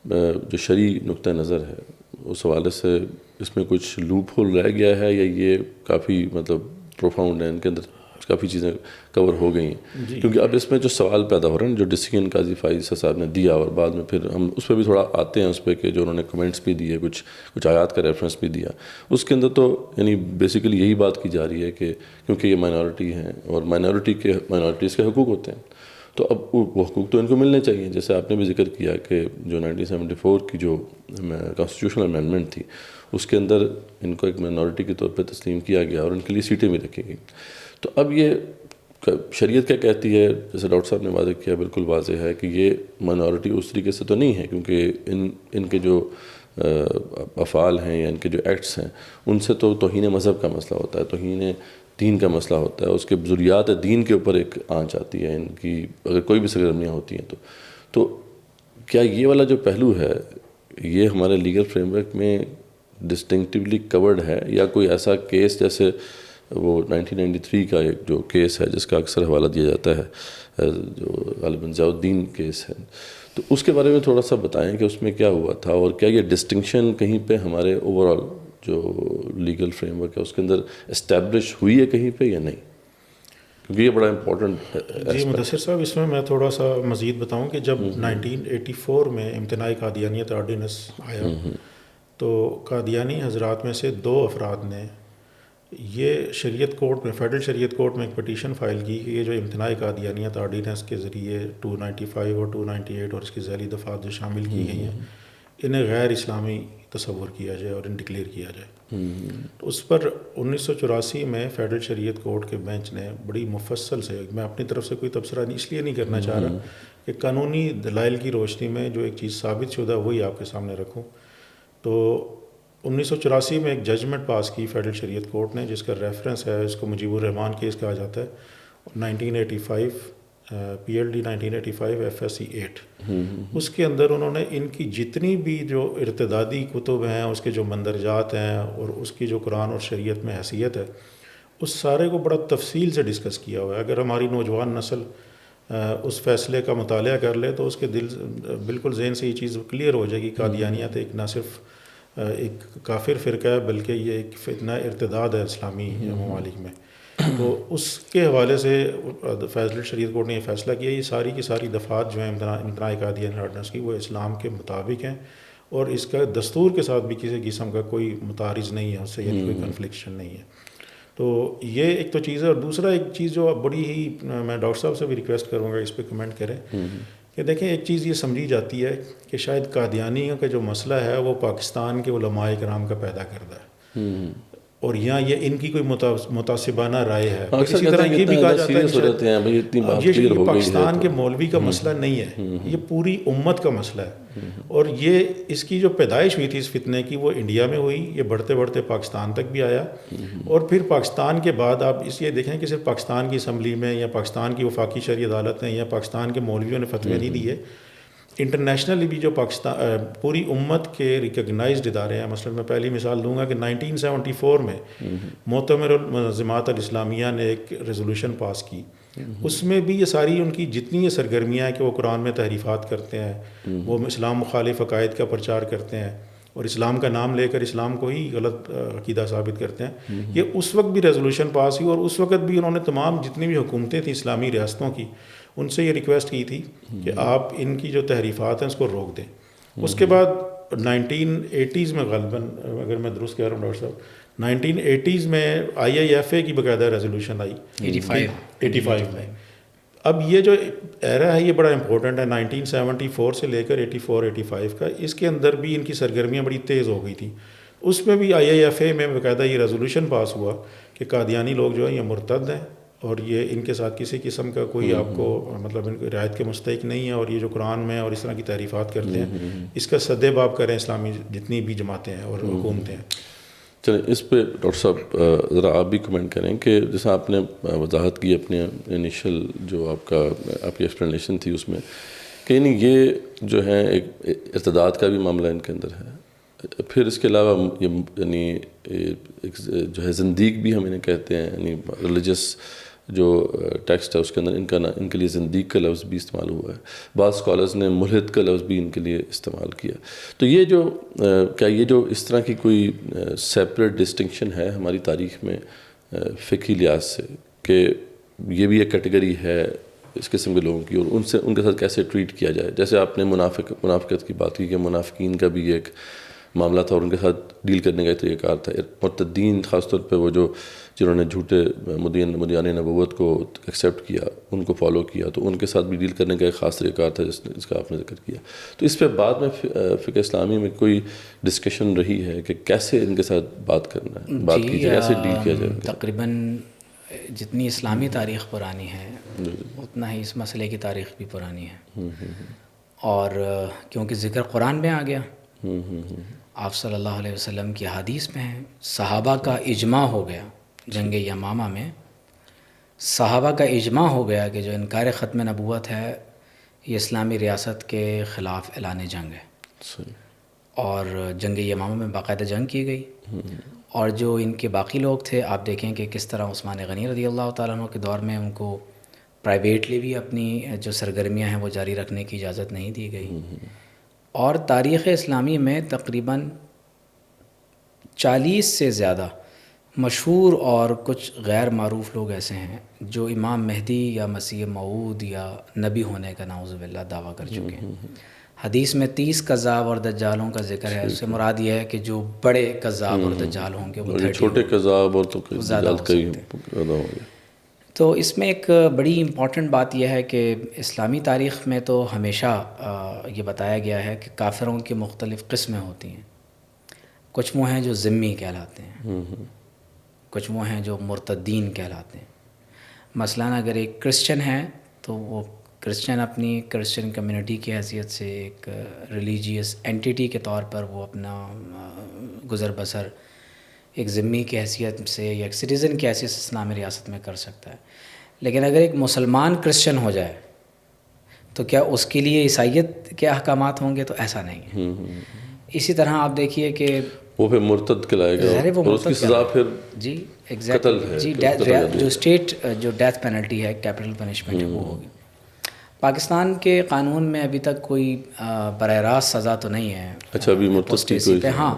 جو شرعی نقطہ نظر ہے اس حوالے سے اس میں کچھ لوپ ہول رہ گیا ہے یا یہ کافی مطلب پروفاؤنڈ ہے، ان کے اندر کافی چیزیں کور ہو گئی ہیں؟ کیونکہ اب اس میں جو سوال پیدا ہو رہا ہے جو ڈیسیجن قاضی فائز صاحب نے دیا اور بعد میں پھر ہم اس پہ بھی تھوڑا آتے ہیں اس پہ کہ جو انہوں نے کمنٹس بھی دیے، کچھ آیات کا ریفرنس بھی دیا، اس کے اندر تو یعنی بیسیکلی یہی بات کی جا رہی ہے کہ کیونکہ یہ مائنورٹی ہیں اور مائنورٹیز کے حقوق ہوتے ہیں تو اب وہ حقوق تو ان کو ملنے چاہیے. جیسے آپ نے بھی ذکر کیا کہ جو 1974 کی جو کانسٹیٹیوشنل امینڈمنٹ تھی اس کے اندر ان کو ایک مائنورٹی کے طور پہ تسلیم کیا گیا اور ان کے لیے سیٹیں بھی رکھی گئیں. تو اب یہ شریعت کیا کہتی ہے؟ جیسے ڈاکٹر صاحب نے واضح کیا، بالکل واضح ہے کہ یہ مائنورٹی اس طریقے سے تو نہیں ہے، کیونکہ ان کے جو افعال ہیں یا ان کے جو ایکٹس ہیں ان سے تو توہین مذہب کا مسئلہ ہوتا ہے، توہین دین کا مسئلہ ہوتا ہے، اس کے ضروریات دین کے اوپر ایک آنچ آتی ہے ان کی اگر کوئی بھی سرگرمیاں ہوتی ہیں تو کیا یہ والا جو پہلو ہے یہ ہمارے لیگل فریم ورک میں ڈسٹنکٹیولی کورڈ ہے، یا کوئی ایسا کیس جیسے وہ 1993 کا ایک جو کیس ہے جس کا اکثر حوالہ دیا جاتا ہے جو غالباً ضیاء الدین کیس ہے، تو اس کے بارے میں تھوڑا سا بتائیں کہ اس میں کیا ہوا تھا، اور کیا یہ ڈسٹنکشن کہیں پہ ہمارے اوور آل جو لیگل فریم ورک ہے اس کے اندر اسٹیبلش ہوئی ہے کہیں پہ یا نہیں؟ کیونکہ یہ بڑا امپورٹنٹ جی مدثر صاحب، اس میں تھوڑا سا مزید بتاؤں کہ جب 1984 میں امتناعی قادیانیت آرڈیننس آیا تو قادیانی حضرات میں سے 2 افراد نے یہ شریعت کورٹ میں، فیڈرل شریعت کورٹ میں ایک پٹیشن فائل کی کہ یہ جو امتناعی قادیانیت آرڈیننس کے ذریعے 295 اور 298 اور اس کی ذیلی دفعات جو شامل کی گئی ہیں انہیں غیر اسلامی تصور کیا جائے اور ان ڈکلیئر کیا جائے. تو اس پر 1984 میں فیڈرل شریعت کورٹ کے بینچ نے بڑی مفصل سے، میں اپنی طرف سے کوئی تبصرہ اس لیے نہیں کرنا چاہ رہا کہ قانونی دلائل کی روشنی میں جو ایک چیز ثابت شدہ وہی آپ کے سامنے رکھوں، تو 1984 میں ایک ججمنٹ پاس کی فیڈرل شریعت کورٹ نے جس کا ریفرنس ہے، اس کو مجیب الرحمان کیس کہا جاتا ہے، 1985 PLD 1985 FSC 8. اس کے اندر انہوں نے ان کی جتنی بھی جو ارتدادی کتب ہیں، اس کے جو مندرجات ہیں اور اس کی جو قرآن اور شریعت میں حیثیت ہے، اس سارے کو بڑا تفصیل سے ڈسکس کیا ہوا ہے. اگر ہماری نوجوان نسل اس فیصلے کا مطالعہ کر لے تو اس کے بالکل ذہن سے یہ چیز کلیئر ہو جائے گی. قادیانیت ایک نہ صرف ایک کافر فرقہ ہے بلکہ یہ ایک فتنہ ارتداد ہے اسلامی ممالک میں. تو اس کے حوالے سے فیضل شریعت کورٹ نے یہ فیصلہ کیا یہ ساری کی ساری دفعات جو ہیں امتناعی قادیانیت آرڈیننس کی وہ اسلام کے مطابق ہیں اور اس کا دستور کے ساتھ بھی کسی قسم کا کوئی متعارض نہیں ہے، اس سے یعنی کوئی کنفلکشن نہیں ہے. تو یہ ایک تو چیز ہے. اور دوسرا ایک چیز جو بڑی ہی میں ڈاکٹر صاحب سے بھی ریکویسٹ کروں گا اس پہ کمنٹ کریں کہ دیکھیں ایک چیز یہ سمجھی جاتی ہے کہ شاید قادیانیوں کا جو مسئلہ ہے وہ پاکستان کے علماء کرام کا پیدا کردہ ہے اور یہاں یہ ان کی کوئی متعصبانہ رائے ہے. اسی طرح یہ بھی کہا جاتا ہے کہ یہ پاکستان کے مولوی کا مسئلہ نہیں ہے، یہ پوری امت کا مسئلہ ہے. اور یہ اس کی جو پیدائش ہوئی تھی اس فتنے کی وہ انڈیا میں ہوئی، یہ بڑھتے بڑھتے پاکستان تک بھی آیا. اور پھر پاکستان کے بعد آپ اس یہ دیکھیں کہ صرف پاکستان کی اسمبلی میں یا پاکستان کی وفاقی شرعی عدالت نے یا پاکستان کے مولویوں نے فتوے نہیں دیے، انٹرنیشنلی بھی جو پاکستان پوری امت کے ریکگنائزڈ ادارے ہیں. مثلا میں پہلی مثال دوں گا کہ 1974 میں معتمر المنظمات الاسلامیہ نے ایک ریزولوشن پاس کی. اس میں بھی یہ ساری ان کی جتنی یہ سرگرمیاں ہیں کہ وہ قرآن میں تحریفات کرتے ہیں، وہ اسلام مخالف عقائد کا پرچار کرتے ہیں اور اسلام کا نام لے کر اسلام کو ہی غلط عقیدہ ثابت کرتے ہیں. یہ اس وقت بھی ریزولوشن پاس ہوئی اور اس وقت بھی انہوں نے تمام جتنی بھی حکومتیں تھیں اسلامی ریاستوں کی ان سے یہ ریکویسٹ کی تھی کہ آپ ان کی جو تحریفات ہیں اس کو روک دیں. اس کے بعد 1980s میں غالباً اگر میں درست کہہ رہا ہوں ڈاکٹر صاحب 1980s میں IIFA کی باقاعدہ ریزولوشن آئی 85 میں. اب یہ جو ایرا ہے یہ بڑا امپورٹنٹ ہے 1974 سے لے کر 84-85 کا. اس کے اندر بھی ان کی سرگرمیاں بڑی تیز ہو گئی تھیں. اس میں بھی IIFA میں باقاعدہ یہ ریزولوشن پاس ہوا کہ قادیانی لوگ جو ہیں یہ مرتد ہیں اور یہ ان کے ساتھ کسی قسم کا کوئی آپ کو مطلب ان کو رعایت کے مستحق نہیں ہے اور یہ جو قرآن میں اور اس طرح کی تحریفات کرتے ہیں اس کا سد باب کریں اسلامی جتنی بھی جماعتیں ہیں اور حکومتیں ہیں. چلیں اس پہ ڈاکٹر صاحب ذرا آپ بھی کمنٹ کریں کہ جیسا آپ نے وضاحت کی اپنے انیشل جو آپ کی ایکسپلینیشن تھی اس میں کہ یعنی یہ جو ہے ایک ارتداد کا بھی معاملہ ان کے اندر ہے. پھر اس کے علاوہ یہ یعنی ایک جو ہے زندیق بھی ہم انہیں کہتے ہیں، یعنی ریلیجس جو ٹیکسٹ ہے اس کے اندر ان کے لیے زندیق کا لفظ بھی استعمال ہوا ہے. بعض اسکالرز نے ملحد کا لفظ بھی ان کے لیے استعمال کیا. تو یہ جو کیا یہ جو اس طرح کی کوئی سیپریٹ ڈسٹنکشن ہے ہماری تاریخ میں فقہی لحاظ سے کہ یہ بھی ایک کیٹیگری ہے اس قسم کے لوگوں کی اور ان کے ساتھ کیسے ٹریٹ کیا جائے؟ جیسے آپ نے منافقت کی بات کی کہ منافقین کا بھی ایک معاملہ تھا اور ان کے ساتھ ڈیل کرنے کا طریقہ کار تھا. مرتدین خاص طور پہ وہ جنہوں نے جھوٹے مدعیان نبوت کو ایکسیپٹ کیا، ان کو فالو کیا، تو ان کے ساتھ بھی ڈیل کرنے کا ایک خاص طریقہ کار تھا جس کا آپ نے ذکر کیا. تو اس پہ بعد میں فقہ اسلامی میں کوئی ڈسکشن رہی ہے کہ کیسے ان کے ساتھ بات کرنا ہے، بات کی جائے، کیسے ڈیل کیا جائے؟ تقریباً جتنی اسلامی تاریخ پرانی ہے اتنا ہی اس مسئلے کی تاریخ بھی پرانی ہے، اور کیونکہ ذکر قرآن میں آ گیا، آپ صلی اللہ علیہ وسلم کی حدیث میں ہے، صحابہ کا اجماع ہو گیا جنگ یمامہ میں، صحابہ کا اجماع ہو گیا کہ جو انکار ختم نبوت ہے یہ اسلامی ریاست کے خلاف اعلان جنگ ہے، اور جنگ یمامہ میں باقاعدہ جنگ کی گئی، اور جو ان کے باقی لوگ تھے آپ دیکھیں کہ کس طرح عثمان غنی رضی اللہ تعالیٰ عنہ کے دور میں ان کو پرائیویٹلی بھی اپنی جو سرگرمیاں ہیں وہ جاری رکھنے کی اجازت نہیں دی گئی، اور تاریخ اسلامی میں تقریباً 40 سے زیادہ مشہور اور کچھ غیر معروف لوگ ایسے ہیں جو امام مہدی یا مسیح موعود یا نبی ہونے کا نعوذ باللہ دعویٰ کر چکے ہیں۔ حدیث میں 30 کذاب اور دجالوں کا ذکر ہے، اس سے مراد یہ ہے کہ جو بڑے کذاب اور دجال ہوں گے وہ 30 چھوٹے کذاب اور تو زیادہ ہو سکتے ہیں۔ تو اس میں ایک بڑی امپورٹنٹ بات یہ ہے کہ اسلامی تاریخ میں تو ہمیشہ یہ بتایا گیا ہے کہ کافروں کی مختلف قسمیں ہوتی ہیں، کچھ وہ ہیں جو ذمی کہلاتے ہیں، کچھ وہ ہیں جو مرتدین کہلاتے ہیں۔ مثلاً اگر ایک کرسچن ہے تو وہ کرسچن اپنی کرسچن کمیونٹی کی حیثیت سے ایک ریلیجیس اینٹیٹی کے طور پر وہ اپنا گزر بسر ایک ذمی کی حیثیت سے یا ایک سٹیزن کی حیثیت سے اسلامی ریاست میں کر سکتا ہے، لیکن اگر ایک مسلمان کرسچن ہو جائے تو کیا اس کے لیے عیسائیت کے احکامات ہوں گے؟ تو ایسا نہیں ہے۔ اسی طرح آپ دیکھیے کہ وہ پھر مرتد کہلائے گا اور اس کی سزا پھر جی ایگزیکٹلی قتل ہے، جی جو اسٹیٹ جو ڈیتھ پینلٹی ہے، کیپٹل پنشمنٹ ہے، وہ ہوگی۔ پاکستان کے قانون میں ابھی تک کوئی براہ راست سزا تو نہیں ہے اچھا ابھی مرتد کی کوئی، ہاں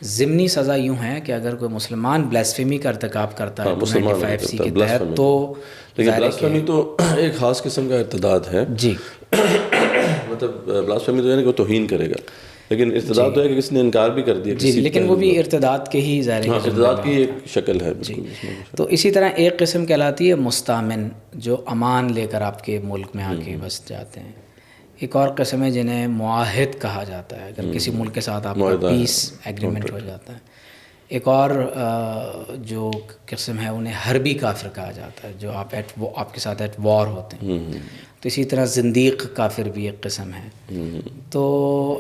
ضمنی سزا یوں ہے کہ اگر کوئی مسلمان بلاسفیمی کا ارتکاب کرتا ہے 295 سی کے تحت تو لیکن بلاسفیمی تو ایک خاص قسم کا ارتداد ہے جی، مطلب بلاسفیمی تو یعنی کہ وہ توہین کرے گا، لیکن ارتداد تو ہے کہ کسی نے انکار بھی کر دیا جی، لیکن وہ بھی ارتداد کے ہی ظاہر ہے، ارتداد کی ایک شکل ہے بالکل۔ تو اسی طرح ایک قسم کہلاتی ہے مستامن، جو امان لے کر آپ کے ملک میں آ کے بس جاتے ہیں۔ ایک اور قسم ہے جنہیں معاہد کہا جاتا ہے، اگر کسی ملک کے ساتھ آپ کا پیس ایگریمنٹ ہو جاتا ہے۔ ایک اور جو قسم ہے انہیں حربی کافر کہا جاتا ہے، جو آپ کے ساتھ ایٹ وار ہوتے ہیں۔ تو اسی طرح زندیق کافر بھی ایک قسم ہے۔ تو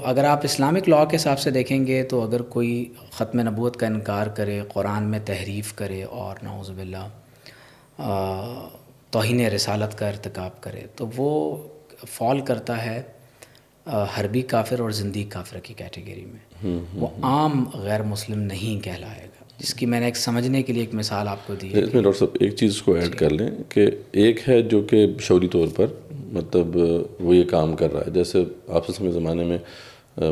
اگر آپ اسلامک لاء کے حساب سے دیکھیں گے تو اگر کوئی ختم نبوت کا انکار کرے، قرآن میں تحریف کرے اور نعوذ باللہ توہین رسالت کا ارتکاب کرے تو وہ فال کرتا ہے حربی کافر اور زندیق کافر کی کیٹیگری میں، وہ عام غیر مسلم نہیں کہلائے گا، جس کی میں نے ایک سمجھنے کے لیے ایک مثال آپ کو دی ہے۔ اس میں ڈاکٹر صاحب ایک چیز کو ایڈ کر لیں کہ ایک ہے جو کہ شعوری طور پر مطلب وہ یہ کام کر رہا ہے، جیسے آپ سے زمانے میں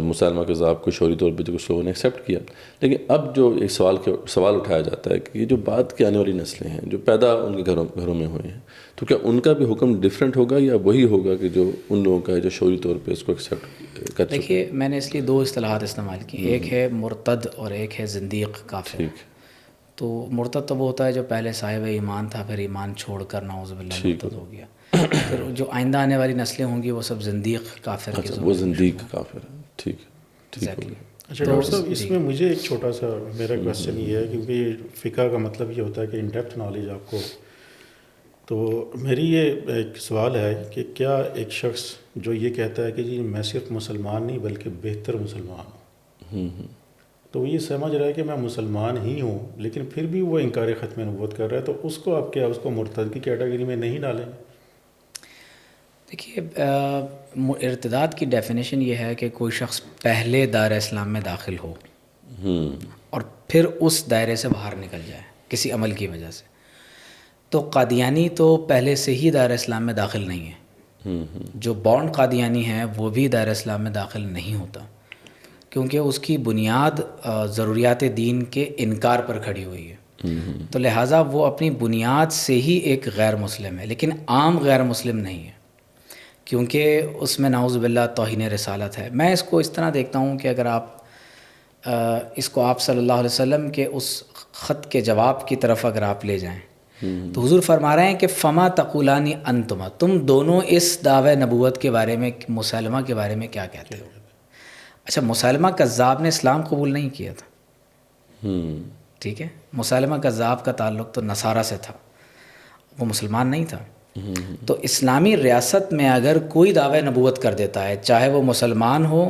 مسلمہ کذاب کو شعوری طور پہ جو کچھ لوگوں نے ایکسیپٹ کیا، لیکن اب جو ایک سوال اٹھایا جاتا ہے کہ یہ جو بعد کے آنے والی نسلیں ہیں جو پیدا ان کے گھروں میں ہوئے ہیں، تو کیا ان کا بھی حکم ڈیفرنٹ ہوگا یا وہی ہوگا کہ جو ان لوگوں کا ہے جو شعوری طور پہ اس کو ایکسیپٹ کر؟ دیکھیے میں نے اس لیے 2 اصطلاحات استعمال کی، ایک ہے مرتد اور ایک ہے زندیق کافر۔ تو مرتد تو وہ ہوتا ہے جو پہلے صاحب ایمان تھا پھر ایمان چھوڑ کر نعوذ باللہ مرتد ہو گیا، پھر جو آئندہ آنے والی نسلیں ہوں گی وہ سب زندیق کافر کی، وہ زندیق کافر ہے۔ ٹھیک ہے۔ اچھا ڈاکٹر صاحب اس میں مجھے ایک چھوٹا سا میرا کویسچن یہ ہے، کیونکہ فقہ کا مطلب یہ ہوتا ہے کہ ان ڈیپتھ نالج آپ کو، تو میری یہ ایک سوال ہے کہ کیا ایک شخص جو یہ کہتا ہے کہ جی میں صرف مسلمان نہیں بلکہ بہتر مسلمان ہوں، تو وہ یہ سمجھ رہا ہے کہ میں مسلمان ہی ہوں لیکن پھر بھی وہ انکار ختم نبوت کر رہا ہے، تو اس کو آپ کیا اس کو مرتد کی کیٹیگری میں نہیں ڈالیں گے؟ دیکھیے ارتداد کی ڈیفینیشن یہ ہے کہ کوئی شخص پہلے دائرہ اسلام میں داخل ہو اور پھر اس دائرے سے باہر نکل جائے کسی عمل کی وجہ سے۔ تو قادیانی تو پہلے سے ہی دائرہ اسلام میں داخل نہیں ہے، جو بورن قادیانی ہے وہ بھی دائرہ اسلام میں داخل نہیں ہوتا، کیونکہ اس کی بنیاد ضروریات دین کے انکار پر کھڑی ہوئی ہے، تو لہٰذا وہ اپنی بنیاد سے ہی ایک غیر مسلم ہے، لیکن عام غیر مسلم نہیں ہے، کیونکہ اس میں نعوذ باللہ توہین رسالت ہے۔ میں اس کو اس طرح دیکھتا ہوں کہ اگر آپ اس کو آپ صلی اللہ علیہ وسلم کے اس خط کے جواب کی طرف اگر آپ لے جائیں تو حضور فرما رہے ہیں کہ فما تقولانی انتما، تم دونوں اس دعوی نبوت کے بارے میں مسلمہ کے بارے میں کیا کہتے ہو؟ اچھا مسلمہ کذاب نے اسلام قبول نہیں کیا تھا، ٹھیک ہے، مسلمہ کذاب کا تعلق تو نصارہ سے تھا، وہ مسلمان نہیں تھا. تو اسلامی ریاست میں اگر کوئی دعوی نبوت کر دیتا ہے، چاہے وہ مسلمان ہو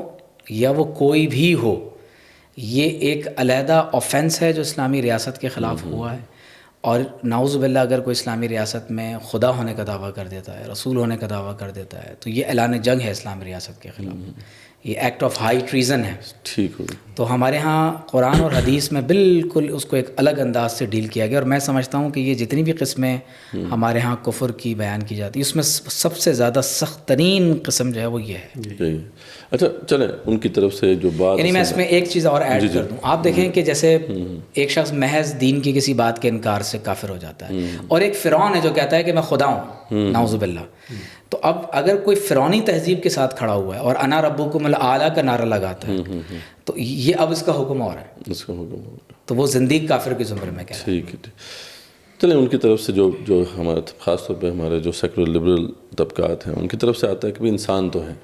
یا وہ کوئی بھی ہو، یہ ایک علیحدہ آفینس ہے جو اسلامی ریاست کے خلاف ہوا ہے. اور نعوذ باللہ اگر کوئی اسلامی ریاست میں خدا ہونے کا دعویٰ کر دیتا ہے، رسول ہونے کا دعویٰ کر دیتا ہے، تو یہ اعلان جنگ ہے اسلامی ریاست کے خلاف، یہ ایکٹ آف ہائی ٹریزن ہے. ٹھیک ہو. تو ہمارے ہاں قرآن اور حدیث میں بالکل اس کو ایک الگ انداز سے ڈیل کیا گیا. اور میں سمجھتا ہوں کہ یہ جتنی بھی قسمیں ہمارے ہاں کفر کی بیان کی جاتی ہے، اس میں سب سے زیادہ سخت ترین قسم جو ہے وہ یہ ہے. اچھا چلیں ان کی طرف سے جو بات، یعنی میں اس میں ایک چیز اور ایڈ کر دوں. آپ دیکھیں کہ جیسے ایک شخص محض دین کی کسی بات کے انکار سے کافر ہو جاتا ہے، اور ایک فرعون ہے جو کہتا ہے کہ میں خدا ہوں، نعوذ باللہ. تو اب اگر کوئی فرعونی تہذیب کے ساتھ کھڑا ہوا ہے اور انا ربکم الاعلی کا نعرہ لگاتا ہے، تو یہ اب اس کا حکم اور ہے، اس کا حکم ہوگا، تو وہ زندیق کافر کے زمرے میں کہہ رہا ہے. ٹھیک ہے. چلیں ان کی طرف سے جو ہمارے خاص طور پہ ہمارے جو سیکولر لبرل طبقات ہیں ان کی طرف سے آتا ہے کہ انسان تو ہیں،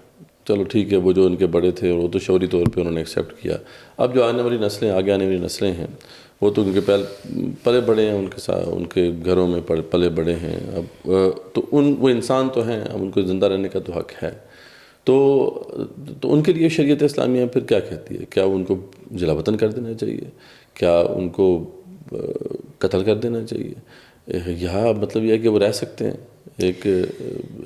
چلو ٹھیک ہے، وہ جو ان کے بڑے تھے وہ تو شعوری طور پہ انہوں نے ایکسیپٹ کیا. اب جو آنے والی نسلیں، آگے آنے والی نسلیں ہیں، وہ تو ان کے پلے بڑے ہیں، ان کے ساتھ ان کے گھروں میں پلے بڑے ہیں. اب تو وہ انسان تو ہیں، اب ان کو زندہ رہنے کا تو حق ہے. تو ان کے لیے شریعت اسلامیہ پھر کیا کہتی ہے؟ کیا ان کو جلا وطن کر دینا چاہیے؟ کیا ان کو قتل کر دینا چاہیے؟ یا مطلب یہ ہے کہ وہ رہ سکتے ہیں ایک؟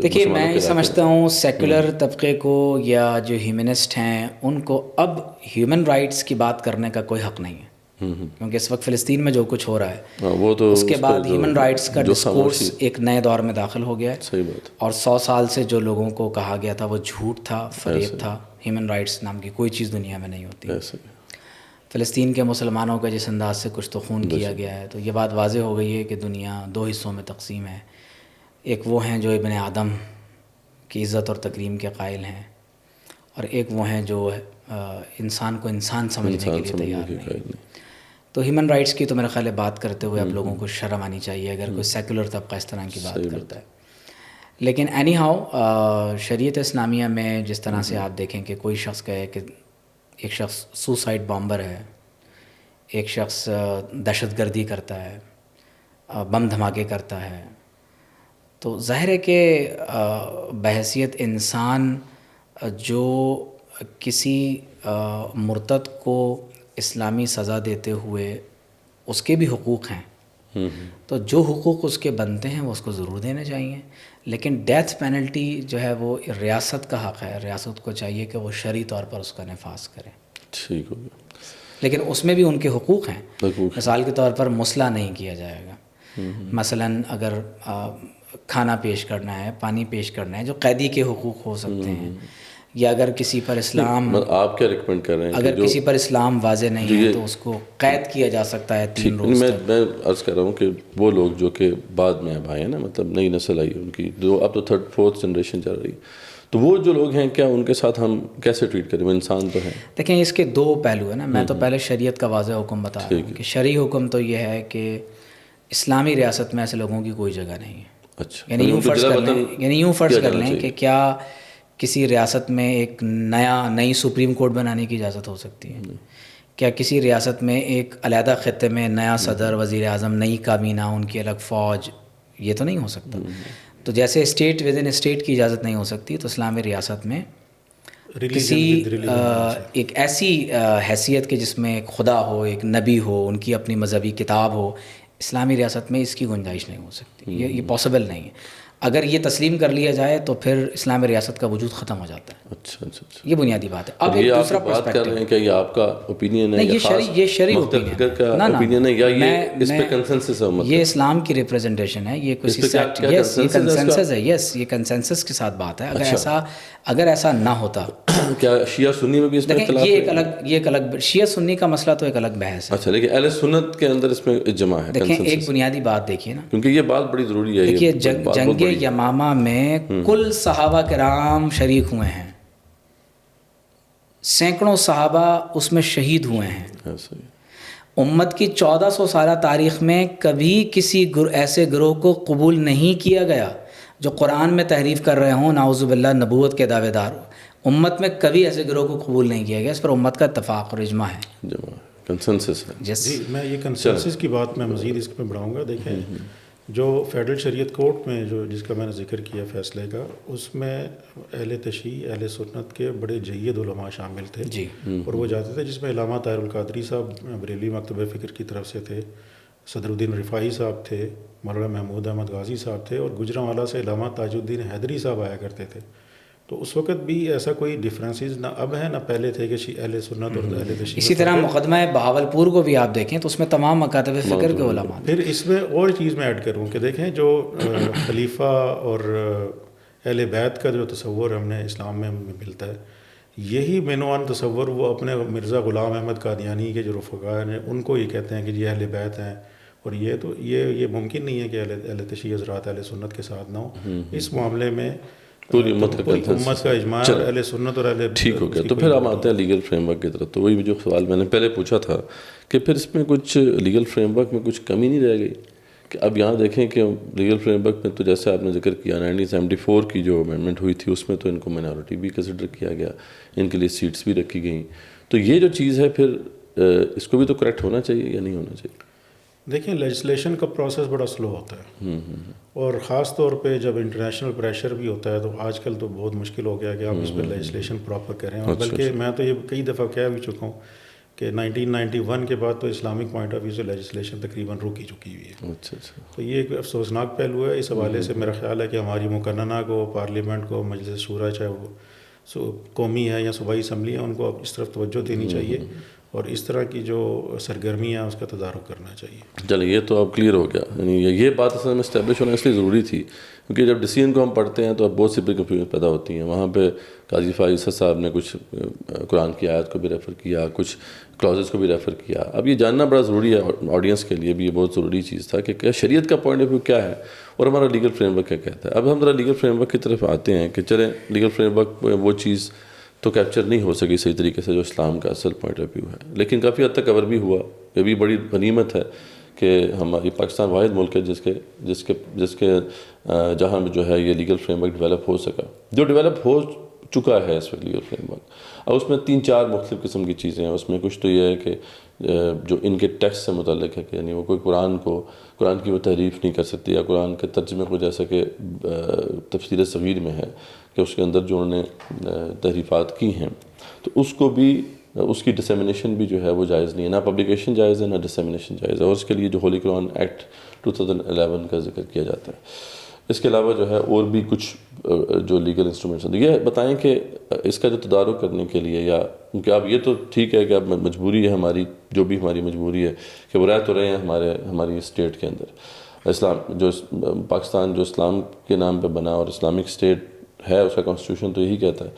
دیکھیے میں یہ سمجھتا ہوں سیکولر طبقے کو یا جو ہیومنسٹ ہیں ان کو اب ہیومن رائٹس کی بات کرنے کا کوئی حق نہیں ہے، کیونکہ اس وقت فلسطین میں جو کچھ ہو رہا ہے وہ تو اس کے بعد ہیومن رائٹس کا ڈسکورس ایک نئے دور میں داخل ہو گیا ہے. صحیح بات. اور 100 سال سے جو لوگوں کو کہا گیا تھا وہ جھوٹ تھا، فریب تھا. ہیومن رائٹس نام کی کوئی چیز دنیا میں نہیں ہوتی. فلسطین کے مسلمانوں کا جس انداز سے کچھ تو خون کیا گیا ہے، تو یہ بات واضح ہو گئی ہے کہ دنیا 2 حصوں میں تقسیم ہے. ایک وہ ہیں جو ابن آدم کی عزت اور تکریم کے قائل ہیں، اور ایک وہ ہیں جو انسان کو انسان سمجھنے کے لیے تیار نہیں. تو ہیومن رائٹس کی تو میرا خیال ہے بات کرتے ہوئے اب لوگوں کو شرم آنی چاہیے اگر کوئی سیکولر طبقہ اس طرح کی بات کرتا ہے. لیکن اینی ہاؤ شریعت اسلامیہ میں جس طرح سے آپ دیکھیں کہ کوئی شخص کہے کہ ایک شخص سوسائڈ بامبر ہے، ایک شخص دہشت گردی کرتا ہے، بم دھماکے کرتا ہے، تو ظاہر ہے کہ بحیثیت انسان جو کسی مرتد کو اسلامی سزا دیتے ہوئے اس کے بھی حقوق ہیں، تو جو حقوق اس کے بنتے ہیں وہ اس کو ضرور دینے چاہیے. لیکن ڈیتھ پینلٹی جو ہے وہ ریاست کا حق ہے، ریاست کو چاہیے کہ وہ شرعی طور پر اس کا نفاذ کرے. ٹھیک ہو گیا. لیکن اس میں بھی ان کے حقوق ہیں. مثال کے طور پر مسلح نہیں کیا جائے گا. مثلاً اگر کھانا پیش کرنا ہے، پانی پیش کرنا ہے، جو قیدی کے حقوق ہو سکتے ہیں، یا اگر کسی پر اسلام، آپ کیا ریکمینڈ کر رہے ہیں اگر کسی پر اسلام واضح نہیں ہے تو اس کو قید کیا جا سکتا ہے 3 روز تک. میں عرض کر رہا ہوں کہ وہ لوگ جو کہ بعد میں اب آئے ہیں نا، مطلب نئی نسل آئی ان کی، جو اب تو 3rd 4th جنریشن چل رہی، تو وہ جو لوگ ہیں کیا ان کے ساتھ ہم کیسے ٹریٹ کریں؟ وہ انسان تو ہیں. دیکھیں اس کے 2 پہلو ہیں نا. میں تو پہلے شریعت کا واضح حکم بتا رہا ہوں کہ شرعی حکم تو یہ ہے کہ اسلامی ریاست میں ایسے لوگوں کی کوئی جگہ نہیں ہے. اچھا، یعنی یوں فرض کر لیں کہ کیا کسی ریاست میں ایک نئی سپریم کورٹ بنانے کی اجازت ہو سکتی ہے؟ کیا کسی ریاست میں ایک علیحدہ خطے میں نیا صدر، وزیر اعظم، نئی کابینہ، ان کی الگ فوج؟ یہ تو نہیں ہو سکتا. تو جیسے اسٹیٹ ود ان اسٹیٹ کی اجازت نہیں ہو سکتی، تو اسلامی ریاست میں کسی ایک ایسی حیثیت کے جس میں ایک خدا ہو، ایک نبی ہو، ان کی اپنی مذہبی کتاب ہو، اسلامی ریاست میں اس کی گنجائش نہیں ہو سکتی. یہ پاسبل نہیں ہے. اگر یہ تسلیم کر لیا جائے تو پھر اسلامی ریاست کا وجود ختم ہو جاتا ہے. اچھا، یہ بنیادی بات ہے. اب ایک دوسرا بات کر رہے ہیں کہ یہ آپ کا اوپینین ہے، یہ شرعی اوپینین ہے، یا یہ اس پہ کنسنسس ہے؟ یہ اسلام کی ریپریزنٹیشن ہے، یہ کسی سیٹ، یس یہ کنسنسس ہے، یس یہ کنسنسس کے ساتھ بات ہے. اگر ایسا نہ ہوتا، کیا شیعہ سنی میں بھی اس میں اختلاف ہے؟ یہ ایک الگ شیعہ سنی کا مسئلہ تو ایک الگ بحث ہے. اچھا، لیکن اہل سنت کے اندر اس میں اجماع ہے. دیکھیں ایک بنیادی بات دیکھیے نا، کیونکہ یہ بات بڑی ضروری ہے. دیکھیے جنگ یمامہ میں کل صحابہ کرام شریک ہوئے ہیں، سینکڑوں صحابہ اس میں شہید ہوئے ہیں. امت کی 1400 سالہ تاریخ میں کبھی کسی ایسے گروہ کو قبول نہیں کیا گیا جو قرآن میں تحریف کر رہے ہوں، نعوذ باللہ نبوت کے دعوے دار ہوں. امت میں کبھی ایسے گروہ کو قبول نہیں کیا گیا. اس پر امت کا اتفاق اور اجماع ہے، کنسنسس ہے. جی، میں یہ کنسنسس کی بات میں مزید اس میں بڑھاؤں گا. دیکھیں جو فیڈرل شریعت کورٹ میں جس کا میں نے ذکر کیا فیصلے کا، اس میں اہل تشیع اہل سنت کے بڑے جید علماء شامل تھے جی، اور وہ جاتے تھے، جس میں علامہ طاہر القادری صاحب بریلوی مکتبہ فکر کی طرف سے تھے، صدر الدین رفاعی صاحب تھے، مولانا محمود احمد غازی صاحب تھے، اور گجرانوالہ سے علامہ تاج الدین حیدری صاحب آیا کرتے تھے. تو اس وقت بھی ایسا کوئی ڈفرینسز نہ اب ہے نہ پہلے تھے کہ اہل سنت اور اہل تشیع. اسی طرح مقدمہ بہاولپور کو بھی آپ دیکھیں تو اس میں تمام مکاتب فکر کے علماء. پھر اس میں اور چیز میں ایڈ کروں کہ دیکھیں جو خلیفہ اور اہل بیت کا جو تصور ہم نے اسلام میں ملتا ہے، یہی مینوان تصور وہ اپنے مرزا غلام احمد قادیانی کے جو رفقا ہیں ان کو یہ کہتے ہیں کہ یہ اہل بیت ہیں. اور یہ ممکن نہیں ہے کہ اہل تشیع حضرات اہل سنت کے ساتھ نہ ہوں. اس معاملے میں پوری امت کا اجماع اہل سنت اور اہل. ٹھیک ہو گیا. تو پھر ہم آتے ہیں لیگل فریم ورک کی طرف. تو وہی جو سوال میں نے پہلے پوچھا تھا کہ پھر اس میں کچھ لیگل فریم ورک میں کچھ کمی نہیں رہ گئی کہ اب یہاں دیکھیں کہ لیگل فریم ورک میں تو جیسے آپ نے ذکر کیا 1974 کی جو امینڈمنٹ ہوئی تھی اس میں تو ان کو مائنورٹی بھی کنسیڈر کیا گیا، ان کے لیے سیٹس بھی رکھی گئیں. تو یہ جو چیز ہے پھر اس کو بھی تو کریکٹ ہونا چاہیے یا نہیں ہونا چاہیے؟ دیکھیں لیجسلیشن کا پروسیس بڑا سلو ہوتا ہے، اور خاص طور پہ جب انٹرنیشنل پریشر بھی ہوتا ہے تو آج کل تو بہت مشکل ہو گیا کہ آپ اس پہ لیجسلیشن پراپر کریں. اور بلکہ میں تو یہ کئی دفعہ کہہ بھی چکا ہوں کہ 1991 کے بعد تو اسلامک پوائنٹ آف ویو سے لیجسلیشن تقریباً رک ہی چکی ہوئی ہے. تو یہ ایک افسوسناک پہلو ہے. اس حوالے سے میرا خیال ہے کہ ہماری مقننہ کو، پارلیمنٹ کو، مجلس شورا چاہے وہ قومی ہے یا صوبائی اسمبلی ہے، ان کو اس طرف توجہ دینی چاہیے اور اس طرح کی جو سرگرمیاں اس کا تدارک کرنا چاہیے. چلیں یہ تو اب کلیئر ہو گیا. یعنی یہ بات اصل میں اسٹیبلش ہونا اس لیے ضروری تھی کیونکہ جب ڈیسیژن کو ہم پڑھتے ہیں تو اب بہت سی کنفیوژن پیدا ہوتی ہیں. وہاں پہ قاضی فائز صاحب نے کچھ قرآن کی آیت کو بھی ریفر کیا، کچھ کلازز کو بھی ریفر کیا. اب یہ جاننا بڑا ضروری ہے آڈینس کے لیے بھی، یہ بہت ضروری چیز تھا کہ کیا شریعت کا پوائنٹ آف ویو کیا ہے اور ہمارا لیگل فریم ورک کیا کہتا ہے. اب ہم ذرا لیگل فریم ورک کی طرف آتے ہیں کہ چلیں لیگل فریم ورک وہ چیز تو کیپچر نہیں ہو سکی صحیح طریقے سے جو اسلام کا اصل پوائنٹ آف ویو ہے، لیکن کافی حد تک کور بھی ہوا. یہ بھی بڑی غنیمت ہے کہ ہماری پاکستان واحد ملک ہے جس کے جہاں جو ہے یہ لیگل فریم ورک ڈیولپ ہو سکا، جو ڈیولپ ہو چکا ہے اس وقت لیگل فریم ورک. اور اس میں 3-4 مختلف قسم کی چیزیں ہیں. اس میں کچھ تو یہ ہے کہ جو ان کے ٹیکسٹ سے متعلق ہے کہ یعنی وہ کوئی قرآن کی وہ تحریف نہیں کر سکتی، یا قرآن کے ترجمے کو جیسا کہ تفسیر صغیر میں ہے کہ اس کے اندر جو انہوں نے تحریفات کی ہیں تو اس کو بھی اس کی ڈسیمنیشن بھی جو ہے وہ جائز نہیں ہے، نہ پبلیکیشن جائز ہے نہ ڈسیمنیشن جائز ہے. اور اس کے لیے جو ہولی قرآن ایکٹ 2011 کا ذکر کیا جاتا ہے. اس کے علاوہ جو ہے اور بھی کچھ جو لیگل انسٹرومنٹس ہیں. یہ بتائیں کہ اس کا جو تدارک کرنے کے لیے، یا کیونکہ اب یہ تو ٹھیک ہے کہ اب مجبوری ہے ہماری، جو بھی ہماری مجبوری ہے کہ وہ رہ تو رہے ہیں ہماری اسٹیٹ کے اندر. اسلام جو پاکستان جو اسلام کے نام پہ بنا اور اسلامک اسٹیٹ ہے، اس کا کانسٹیٹیوشن تو یہی کہتا ہے،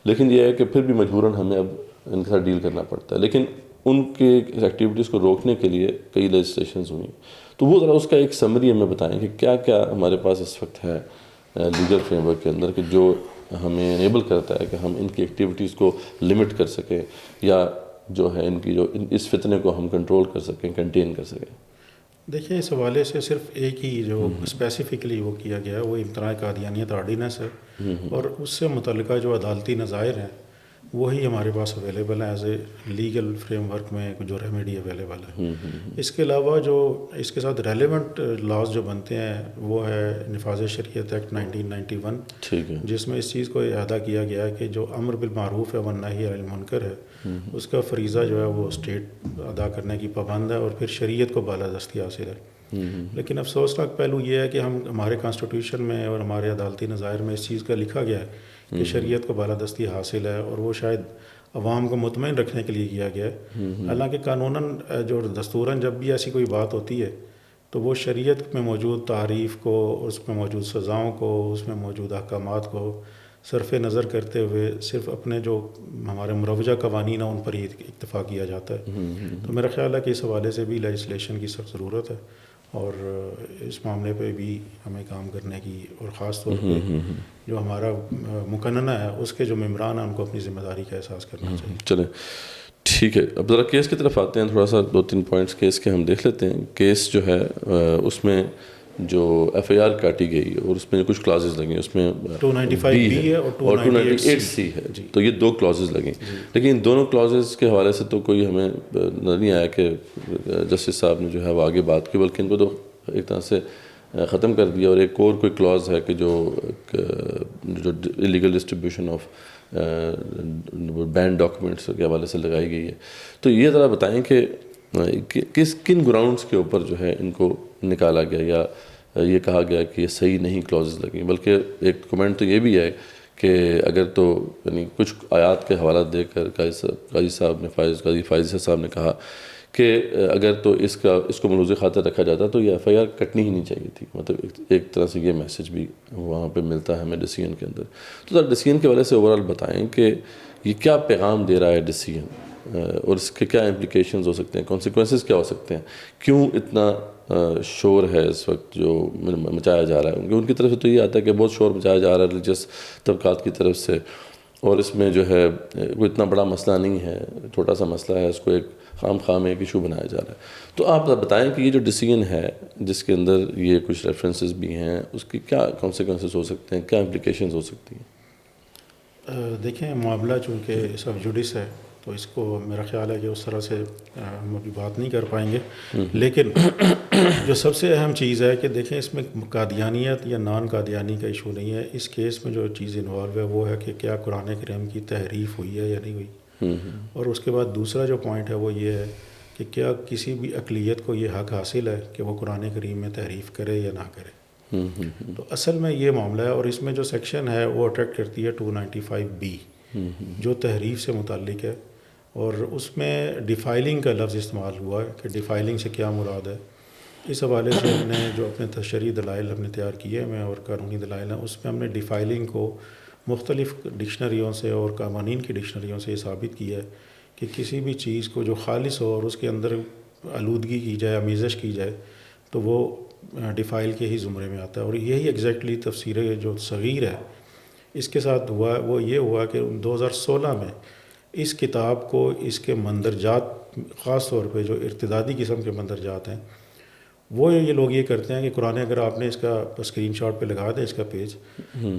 لیکن یہ ہے کہ پھر بھی مجبوراً ہمیں اب ان کے ساتھ ڈیل کرنا پڑتا ہے. لیکن ان کے ایکٹیویٹیز کو روکنے کے لیے کئی لیجسلیشنز ہوئیں. تو وہ ذرا اس کا ایک سمری ہمیں بتائیں کہ کیا کیا ہمارے پاس اس وقت ہے لیگل فریم ورک کے اندر کہ جو ہمیں انیبل کرتا ہے کہ ہم ان کی ایکٹیویٹیز کو لمٹ کر سکیں، یا جو ہے ان کی جو اس فتنے کو ہم کنٹرول کر سکیں، کنٹین کر سکیں. دیکھیں اس حوالے سے صرف ایک ہی جو اسپیسیفکلی وہ کیا گیا ہے وہ امتناع قادیانیت آرڈیننس ہے، اور اس سے متعلقہ جو عدالتی نظائر ہیں وہی ہمارے پاس اویلیبل ہیں as a legal frame work میں جو ریمیڈی اویلیبل ہے. اس کے علاوہ جو اس کے ساتھ ریلیونٹ لاز جو بنتے ہیں وہ ہے نفاذ شریعت ایکٹ 1991، ٹھیک ہے، جس میں اس چیز کو احاطہ کیا گیا ہے کہ جو امر بالمعروف ہے والنہی عن المنکر ہے اس کا فریضہ جو ہے وہ اسٹیٹ ادا کرنے کی پابند ہے، اور پھر شریعت کو بالادستی حاصل ہے. لیکن افسوسناک پہلو یہ ہے کہ ہمارے کانسٹیٹیوشن میں اور ہمارے عدالتی نظائر میں اس چیز کا لکھا گیا ہے کہ شریعت کو بالادستی حاصل ہے، اور وہ شاید عوام کو مطمئن رکھنے کے لیے کیا گیا ہے. حالانکہ قانوناً جو دستوراً جب بھی ایسی کوئی بات ہوتی ہے تو وہ شریعت میں موجود تعریف کو، اس میں موجود سزاؤں کو، اس میں موجود احکامات کو صرف نظر کرتے ہوئے صرف اپنے جو ہمارے مروجہ قوانین ہیں ان پر ہی اکتفا کیا جاتا ہے. تو میرا خیال ہے کہ اس حوالے سے بھی لیجسلیشن کی سخت ضرورت ہے، اور اس معاملے پہ بھی ہمیں کام کرنے کی، اور خاص طور پہ جو ہمارا مقننہ ہے اس کے جو ممبران ہیں ان کو اپنی ذمہ داری کا احساس کرنا چاہیے. چلیں ٹھیک ہے، اب ذرا کیس کی طرف آتے ہیں. تھوڑا سا 2-3 پوائنٹس کیس کے ہم دیکھ لیتے ہیں. کیس جو ہے اس میں جو ایف آئی آر کاٹی گئی اور اس میں کچھ کلازز لگیں، اس میں 295B ہے اور 298C ہے. تو یہ 2 کلازز لگیں، لیکن ان دونوں کلازز کے حوالے سے تو کوئی ہمیں نظر نہیں آیا کہ جسٹس صاحب نے جو ہے وہ آگے بات کی، بلکہ ان کو تو ایک طرح سے ختم کر دیا, اور ایک اور کوئی کلوز ہے کہ جو illegal distribution of banned documents کے حوالے سے لگائی گئی ہے. تو یہ ذرا بتائیں کہ کن گراؤنڈس کے اوپر جو ہے ان کو نکالا گیا, یا یہ کہا گیا کہ یہ صحیح نہیں کلوزز لگیں. بلکہ ایک کمنٹ تو یہ بھی ہے کہ اگر تو یعنی کچھ آیات کے حوالہ دے کر قاضی فائز صاحب نے کہا کہ اگر تو اس کو ملوث خاطر رکھا جاتا تو یہ FIR کٹنی ہی نہیں چاہیے تھی. مطلب ایک طرح سے یہ میسج بھی وہاں پہ ملتا ہے ہمیں ڈیسیژن کے اندر. تو ذرا ڈیسیژن کے حوالے سے اوورآل بتائیں کہ یہ کیا پیغام دے رہا ہے ڈیسیژن, اور اس کے کیا امپلیکیشنز ہو سکتے ہیں, کانسیکوینسز کیا ہو سکتے ہیں, کیوں اتنا شور ہے اس وقت جو مچایا جا رہا ہے. ان کی طرف سے تو یہ آتا ہے کہ بہت شور مچایا جا رہا ہے ریلیجس طبقات کی طرف سے, اور اس میں جو ہے کوئی اتنا بڑا مسئلہ نہیں ہے, چھوٹا سا مسئلہ ہے, اس کو ایک خام ایک ایشو بنایا جا رہا ہے. تو آپ بتائیں کہ یہ جو ڈیسیژن ہے جس کے اندر یہ کچھ ریفرنسز بھی ہیں, اس کی کیا کانسیکوینسز ہو سکتے ہیں, کیا امپلیکیشنز ہو سکتی ہیں؟ دیکھیں, معاملہ چونکہ سب جوڈس ہے تو اس کو میرا خیال ہے کہ اس طرح سے ہم ابھی بات نہیں کر پائیں گے. لیکن جو سب سے اہم چیز ہے کہ دیکھیں, اس میں قادیانیت یا نان قادیانی کا ایشو نہیں ہے. اس کیس میں جو چیز انوالو ہے وہ ہے کہ کیا قرآن کریم کی تحریف ہوئی ہے یا نہیں ہوئی. اور اس کے بعد دوسرا جو پوائنٹ ہے وہ یہ ہے کہ کیا کسی بھی اقلیت کو یہ حق حاصل ہے کہ وہ قرآن کریم میں تحریف کرے یا نہ کرے. تو اصل میں یہ معاملہ ہے, اور اس میں جو سیکشن ہے وہ اٹریکٹ کرتی ہے 295B جو تحریف سے متعلق ہے, اور اس میں ڈیفائلنگ کا لفظ استعمال ہوا ہے کہ ڈیفائلنگ سے کیا مراد ہے. اس حوالے سے ہم نے جو اپنے تشریعی دلائل ہم نے تیار کیے ہیں اور قانونی دلائل ہیں, اس میں ہم نے ڈیفائلنگ کو مختلف ڈکشنریوں سے اور قوانین کی ڈکشنریوں سے یہ ثابت کیا ہے کہ کسی بھی چیز کو جو خالص ہو اور اس کے اندر آلودگی کی جائے, آمیزش کی جائے, تو وہ ڈیفائل کے ہی زمرے میں آتا ہے. اور یہی ایگزیکٹلی تفسیر جو صغیر ہے اس کے ساتھ ہوا. وہ یہ ہوا کہ 2016 میں اس کتاب کو اس کے مندرجات, خاص طور پہ جو ارتدادی قسم کے مندرجات ہیں, وہ یہ لوگ یہ کرتے ہیں کہ قرآن, اگر آپ نے اس کا اسکرین شاٹ پہ لگا دیں اس کا پیج,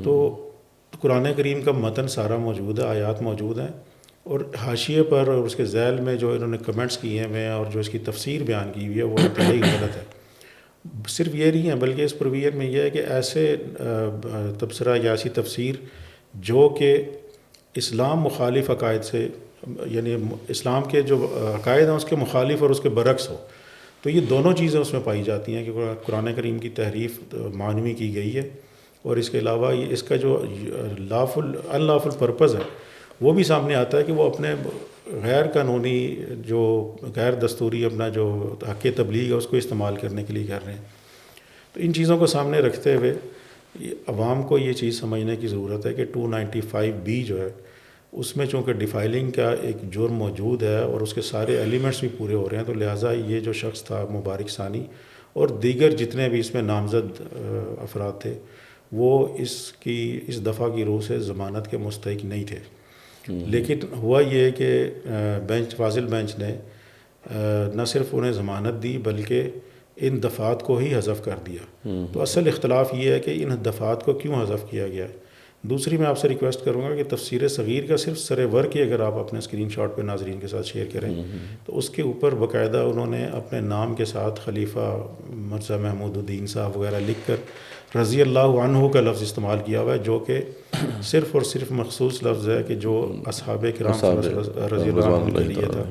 تو قرآن کریم کا متن سارا موجود ہے, آیات موجود ہیں, اور حاشیے پر اور اس کے ذیل میں جو انہوں نے کمنٹس کیے ہیں اور جو اس کی تفسیر بیان کی ہوئی ہے وہ انتہائی غلط ہے. صرف یہ نہیں ہے بلکہ اس پرویژن میں یہ ہے کہ ایسے تبصرہ یا ایسی تفسیر جو کہ اسلام مخالف عقائد سے, یعنی اسلام کے جو عقائد ہیں اس کے مخالف اور اس کے برعکس ہو, تو یہ دونوں چیزیں اس میں پائی جاتی ہیں کہ قرآن کریم کی تحریف معنوی کی گئی ہے, اور اس کے علاوہ اس کا جو ان لافل پرپز ہے وہ بھی سامنے آتا ہے کہ وہ اپنے غیر قانونی جو غیر دستوری اپنا جو حق تبلیغ ہے اس کو استعمال کرنے کے لیے کر رہے ہیں. تو ان چیزوں کو سامنے رکھتے ہوئے عوام کو یہ چیز سمجھنے کی ضرورت ہے کہ 295B جو ہے اس میں چونکہ ڈیفائلنگ کا ایک جرم موجود ہے اور اس کے سارے ایلیمنٹس بھی پورے ہو رہے ہیں, تو لہٰذا یہ جو شخص تھا مبارک ثانی اور دیگر جتنے بھی اس میں نامزد افراد تھے وہ اس دفعہ کی روح سے ضمانت کے مستحق نہیں تھے. لیکن ہوا یہ کہ فاضل بینچ نے نہ صرف انہیں ضمانت دی بلکہ ان دفعات کو ہی حذف کر دیا. تو اصل اختلاف یہ ہے کہ ان دفعات کو کیوں حذف کیا گیا. دوسری میں آپ سے ریکویسٹ کروں گا کہ تفسیر صغیر کا صرف سر ورق ہی اگر آپ اپنے اسکرین شاٹ پہ ناظرین کے ساتھ شیئر کریں تو اس کے اوپر باقاعدہ انہوں نے اپنے نام کے ساتھ خلیفہ مرزا محمود الدین صاحب وغیرہ لکھ کر رضی اللہ عنہ کا لفظ استعمال کیا ہوا ہے, جو کہ صرف اور صرف مخصوص لفظ ہے کہ جو اصحاب کرام رضی اللہ عنہ کے لیے تھا.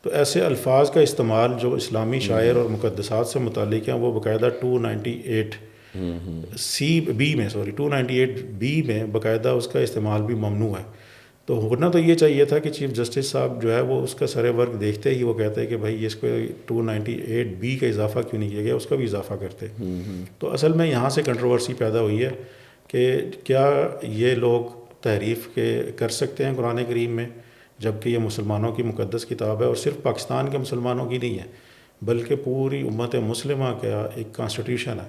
تو ایسے الفاظ کا استعمال جو اسلامی شاعر اور مقدسات سے متعلق ہیں وہ باقاعدہ 298B میں باقاعدہ اس کا استعمال بھی ممنوع ہے. تو ہونا تو یہ چاہیے تھا کہ چیف جسٹس صاحب جو ہے وہ اس کا سر ورق دیکھتے ہی وہ کہتے ہیں کہ بھائی اس کو 298B کا اضافہ کیوں نہیں کیا گیا, اس کا بھی اضافہ کرتے. تو اصل میں یہاں سے کنٹروورسی پیدا ہوئی ہے کہ کیا یہ لوگ تحریف کر سکتے ہیں قرآن کریم میں, جبکہ یہ مسلمانوں کی مقدس کتاب ہے اور صرف پاکستان کے مسلمانوں کی نہیں ہے بلکہ پوری امت مسلمہ کا ایک کانسٹیٹیوشن ہے.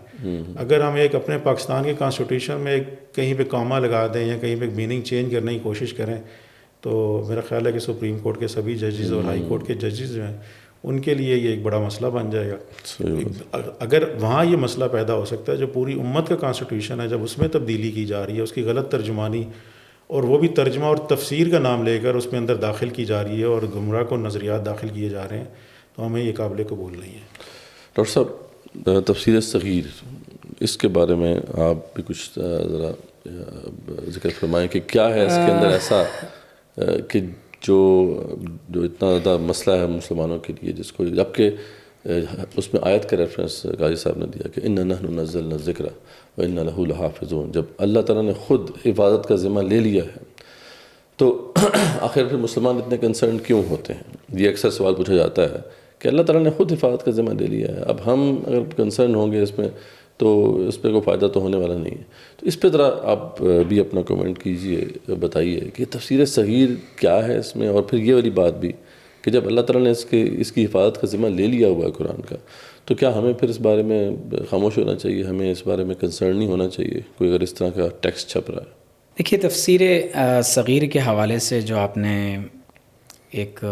اگر ہم ایک اپنے پاکستان کے کانسٹیٹیوشن میں کہیں پہ کاما لگا دیں یا کہیں پہ میننگ چینج کرنے کی کوشش کریں تو میرا خیال ہے کہ سپریم کورٹ کے سبھی ججز اور ہائی کورٹ کے ججز جو ہیں ان کے لیے یہ ایک بڑا مسئلہ بن جائے گا. اگر وہاں یہ مسئلہ پیدا ہو سکتا ہے جو پوری امت کا کانسٹیٹیوشن ہے, جب اس میں تبدیلی کی جا رہی ہے, اس کی غلط ترجمانی اور وہ بھی ترجمہ اور تفسیر کا نام لے کر اس میں اندر داخل کی جا رہی ہے اور گمراہ کو نظریات داخل کیے جا رہے ہیں, تو ہمیں یہ قابل قبول نہیں ہے. ڈاکٹر صاحب, تفسیر صغیر اس کے بارے میں آپ بھی کچھ ذرا ذکر فرمائیں کہ کیا ہے اس کے اندر ایسا کہ جو اتنا زیادہ مسئلہ ہے مسلمانوں کے لیے، جس کو جب کہ اس میں آیت کا ریفرنس قاضی صاحب نے دیا کہ اِنَّا نَحْنُ نَزَّلْنَا الذِّكْرَ وَإِنَّا لَهُ لَحَافِظُونَ، جب اللہ تعالیٰ نے خود حفاظت کا ذمہ لے لیا ہے تو آخر پھر مسلمان اتنے کنسرن کیوں ہوتے ہیں؟ یہ اکثر سوال پوچھا جاتا ہے کہ اللہ تعالیٰ نے خود حفاظت کا ذمہ لے لیا ہے، اب ہم اگر کنسرن ہوں گے اس میں تو اس پہ کوئی فائدہ تو ہونے والا نہیں ہے۔ تو اس پہ ذرا آپ بھی اپنا کمنٹ کیجئے، بتائیے کہ تفسیر صغیر کیا ہے اس میں، اور پھر یہ والی بات بھی کہ جب اللہ تعالیٰ نے اس کی حفاظت کا ذمہ لے لیا ہوا ہے قرآن کا، تو کیا ہمیں پھر اس بارے میں خاموش ہونا چاہیے، ہمیں اس بارے میں کنسرن نہیں ہونا چاہیے کوئی اگر اس طرح کا ٹیکسٹ چھپ رہا ہے؟ دیکھیے، تفسیر صغیر کے حوالے سے جو آپ نے ایک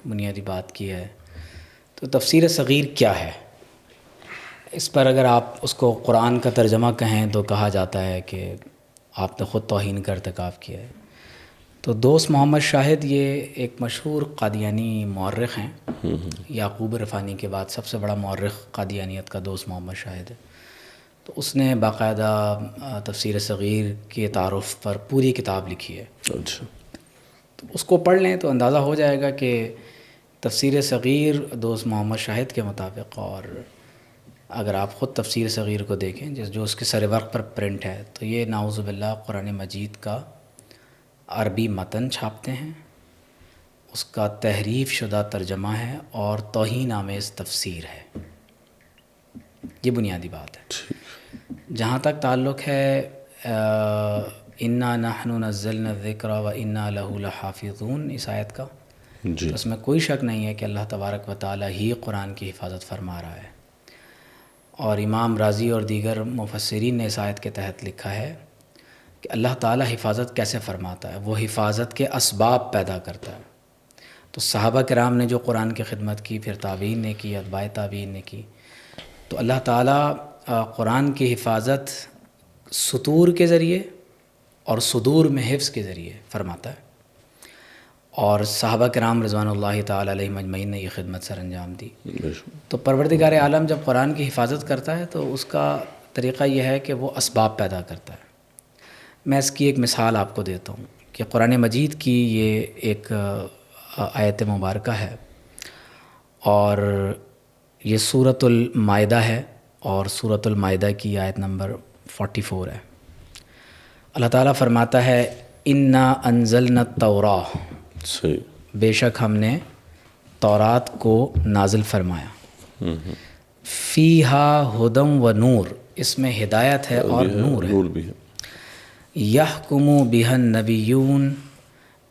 بنیادی بات کی ہے، تو تفسیر صغیر کیا ہے، اس پر اگر آپ اس کو قرآن کا ترجمہ کہیں تو کہا جاتا ہے کہ آپ نے خود توہین کا ارتکاب کیا ہے۔ تو دوست محمد شاہد یہ ایک مشہور قادیانی مورخ ہیں، یعقوب رفانی کے بعد سب سے بڑا مورخ قادیانیت کا دوست محمد شاہد ہے۔ تو اس نے باقاعدہ تفسیر صغیر کے تعارف پر پوری کتاب لکھی ہے۔ اچھا، تو اس کو پڑھ لیں تو اندازہ ہو جائے گا کہ تفسیر صغیر دوست محمد شاہد کے مطابق، اور اگر آپ خود تفسیر صغیر کو دیکھیں جو اس کے سر ورق پر پرنٹ ہے، تو یہ نعوذ باللہ قرآن مجید کا عربی متن چھاپتے ہیں، اس کا تحریف شدہ ترجمہ ہے اور توہین آمیز تفسیر ہے۔ یہ بنیادی بات ہے۔ جہاں تک تعلق ہے اِنَّا نَحْنُ نَزَّلْنَا الذِّكْرَ وَإِنَّا لَهُ لَحَافِظُونَ، اس آیت کا جی، تو اس میں کوئی شک نہیں ہے کہ اللہ تبارک و تعالیٰ ہی قرآن کی حفاظت فرما رہا ہے۔ اور امام رازی اور دیگر مفسرین نے اس آیت کے تحت لکھا ہے کہ اللہ تعالیٰ حفاظت کیسے فرماتا ہے، وہ حفاظت کے اسباب پیدا کرتا ہے۔ تو صحابہ کرام نے جو قرآن کی خدمت کی، پھر تابعین نے کی، اتباع تابعین نے کی، تو اللہ تعالیٰ قرآن کی حفاظت سطور کے ذریعے اور صدور میں حفظ کے ذریعے فرماتا ہے، اور صحابہ کرام رضوان اللہ تعالی علیہم اجمعین نے یہ خدمت سر انجام دی۔ تو پروردگار عالم جب قرآن کی حفاظت کرتا ہے تو اس کا طریقہ یہ ہے کہ وہ اسباب پیدا کرتا ہے۔ میں اس کی ایک مثال آپ کو دیتا ہوں کہ قرآن مجید کی یہ ایک آیت مبارکہ ہے، اور یہ سورۃ المائدہ ہے، اور سورۃ المائدہ کی آیت نمبر 44 ہے۔ اللہ تعالیٰ فرماتا ہے اِنَّا أَنزَلْنَا التَّوْرَاةَ، صحیح، بے شک ہم نے تورات کو نازل فرمایا، فیہا ہدی و نور، اس میں ہدایت ہے اور نور ہے، نور بھی ہے، یحکم بہا النبیون،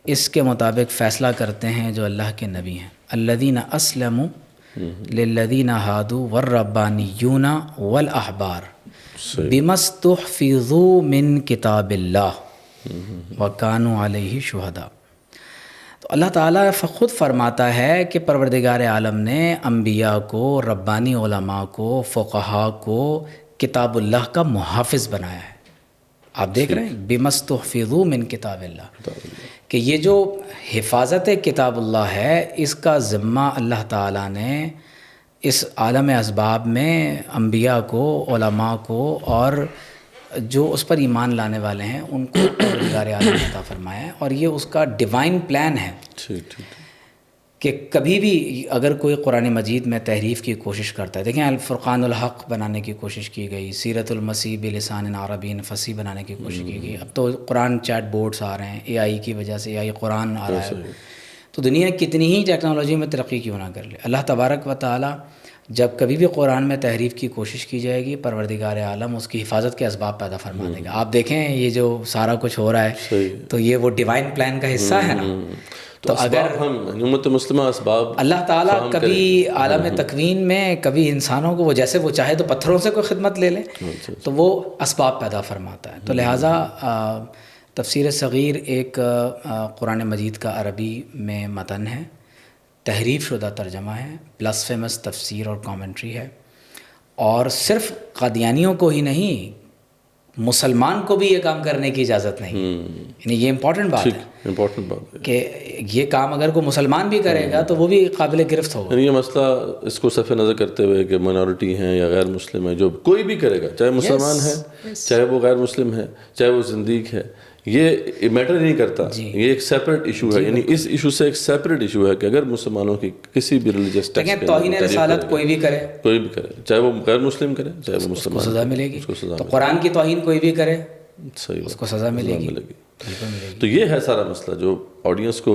اس کے مطابق فیصلہ کرتے ہیں جو اللہ کے نبی ہیں، الذین اسلموا للذین ہادوا والربانیون والاحبار بما استحفظوا من کتاب اللہ وکانوا علیہ شہداء۔ تو اللہ تعالیٰ خود فرماتا ہے کہ پروردگار عالم نے انبیاء کو، ربانی علماء کو، فقہاء کو کتاب اللہ کا محافظ بنایا ہے۔ آپ دیکھ رہے ہیں بما استحفظوا من کتاب اللہ، کہ یہ جو حفاظت کتاب اللہ ہے، اس کا ذمہ اللہ تعالیٰ نے اس عالم اسباب میں انبیاء کو، علماء کو، اور جو اس پر ایمان لانے والے ہیں ان کو پروردگار عالم عطا فرمایا ہے۔ اور یہ اس کا ڈیوائن پلان ہے کہ کبھی بھی اگر کوئی قرآن مجید میں تحریف کی کوشش کرتا ہے، دیکھیں الفرقان الحق بنانے کی کوشش کی گئی، سیرت المسیح بلسان عربی فصیح بنانے کی کوشش کی گئی، اب تو قرآن چیٹ بورڈز آ رہے ہیں، اے آئی کی وجہ سے، اے آئی قرآن آ رہا ہے۔ تو دنیا کتنی ہی ٹیکنالوجی میں ترقی کیوں نہ کر لے، اللہ تبارک و تعالیٰ جب کبھی بھی قرآن میں تحریف کی کوشش کی جائے گی، پروردگار عالم اس کی حفاظت کے اسباب پیدا فرما دے گا۔ آپ دیکھیں یہ جو سارا کچھ ہو رہا ہے تو یہ وہ ڈیوائن پلان کا حصہ ہے نا۔ تو اگر ہم امت مسلمہ اسباب اللہ تعالیٰ کبھی عالم تکوین میں کبھی انسانوں کو وہ جیسے وہ چاہے تو پتھروں سے کوئی خدمت لے لے تو وہ اسباب پیدا فرماتا ہے۔ تو لہٰذا تفسیر صغیر ایک قرآن مجید کا عربی میں متن ہے، تحریف شدہ ترجمہ ہے، پلس فیمس تفسیر اور کامنٹری ہے، اور صرف قادیانیوں کو ہی نہیں، مسلمان کو بھی یہ کام کرنے کی اجازت نہیں ہے. یعنی یہ امپورٹنٹ بات ہے, امپورٹنٹ بات ہے کہ یہ کام اگر کوئی مسلمان بھی کرے گا تو وہ بھی قابل گرفت ہوگا. یعنی یہ مسئلہ اس کو صرف نظر کرتے ہوئے کہ مائنورٹی ہیں یا غیر مسلم ہیں, جو کوئی بھی کرے گا, چاہے مسلمان ہے, چاہے وہ غیر مسلم ہے, چاہے وہ زندیق ہے, یہ میٹر نہیں کرتا. یہ ایک سیپریٹ ایشو ہے. یعنی اس ایشو سے ایک سیپریٹ ایشو ہے کہ اگر مسلمانوں کی کسی بھی ریلیجس ٹیکسٹ پہ توہین رسالت کوئی بھی کرے, چاہے وہ غیر مسلم کرے, چاہے وہ مسلمان, اس کو سزا ملے گی. تو قرآن کی توہین کوئی بھی کرے, صحیح, اس کو سزا ملے گی. تو یہ ہے سارا مسئلہ جو آڈینس کو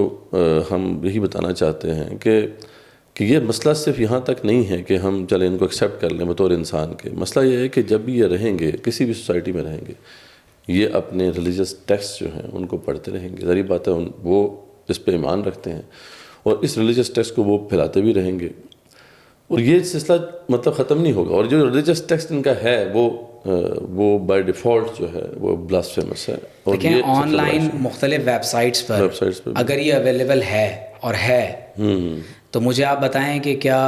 ہم یہی بتانا چاہتے ہیں کہ یہ مسئلہ صرف یہاں تک نہیں ہے کہ ہم چلیں ان کو ایکسیپٹ کر لیں بطور انسان کے. مسئلہ یہ ہے کہ جب بھی یہ رہیں گے, کسی بھی سوسائٹی میں رہیں گے, یہ اپنے ریلیجس ٹیکسٹ جو ہیں ان کو پڑھتے رہیں گے. ظاہر بات ہے وہ اس پہ ایمان رکھتے ہیں اور اس ریلیجس ٹیکسٹ کو وہ پھیلاتے بھی رہیں گے, اور یہ سلسلہ مطلب ختم نہیں ہوگا. اور جو ریلیجس ٹیکسٹ ان کا ہے وہ بائی ڈیفالٹ جو ہے وہ بلاسفیمس ہے. اور دیکھیں آن لائن مختلف ویب سائٹس پر اگر یہ اویلیبل ہے اور ہے تو مجھے آپ بتائیں کہ کیا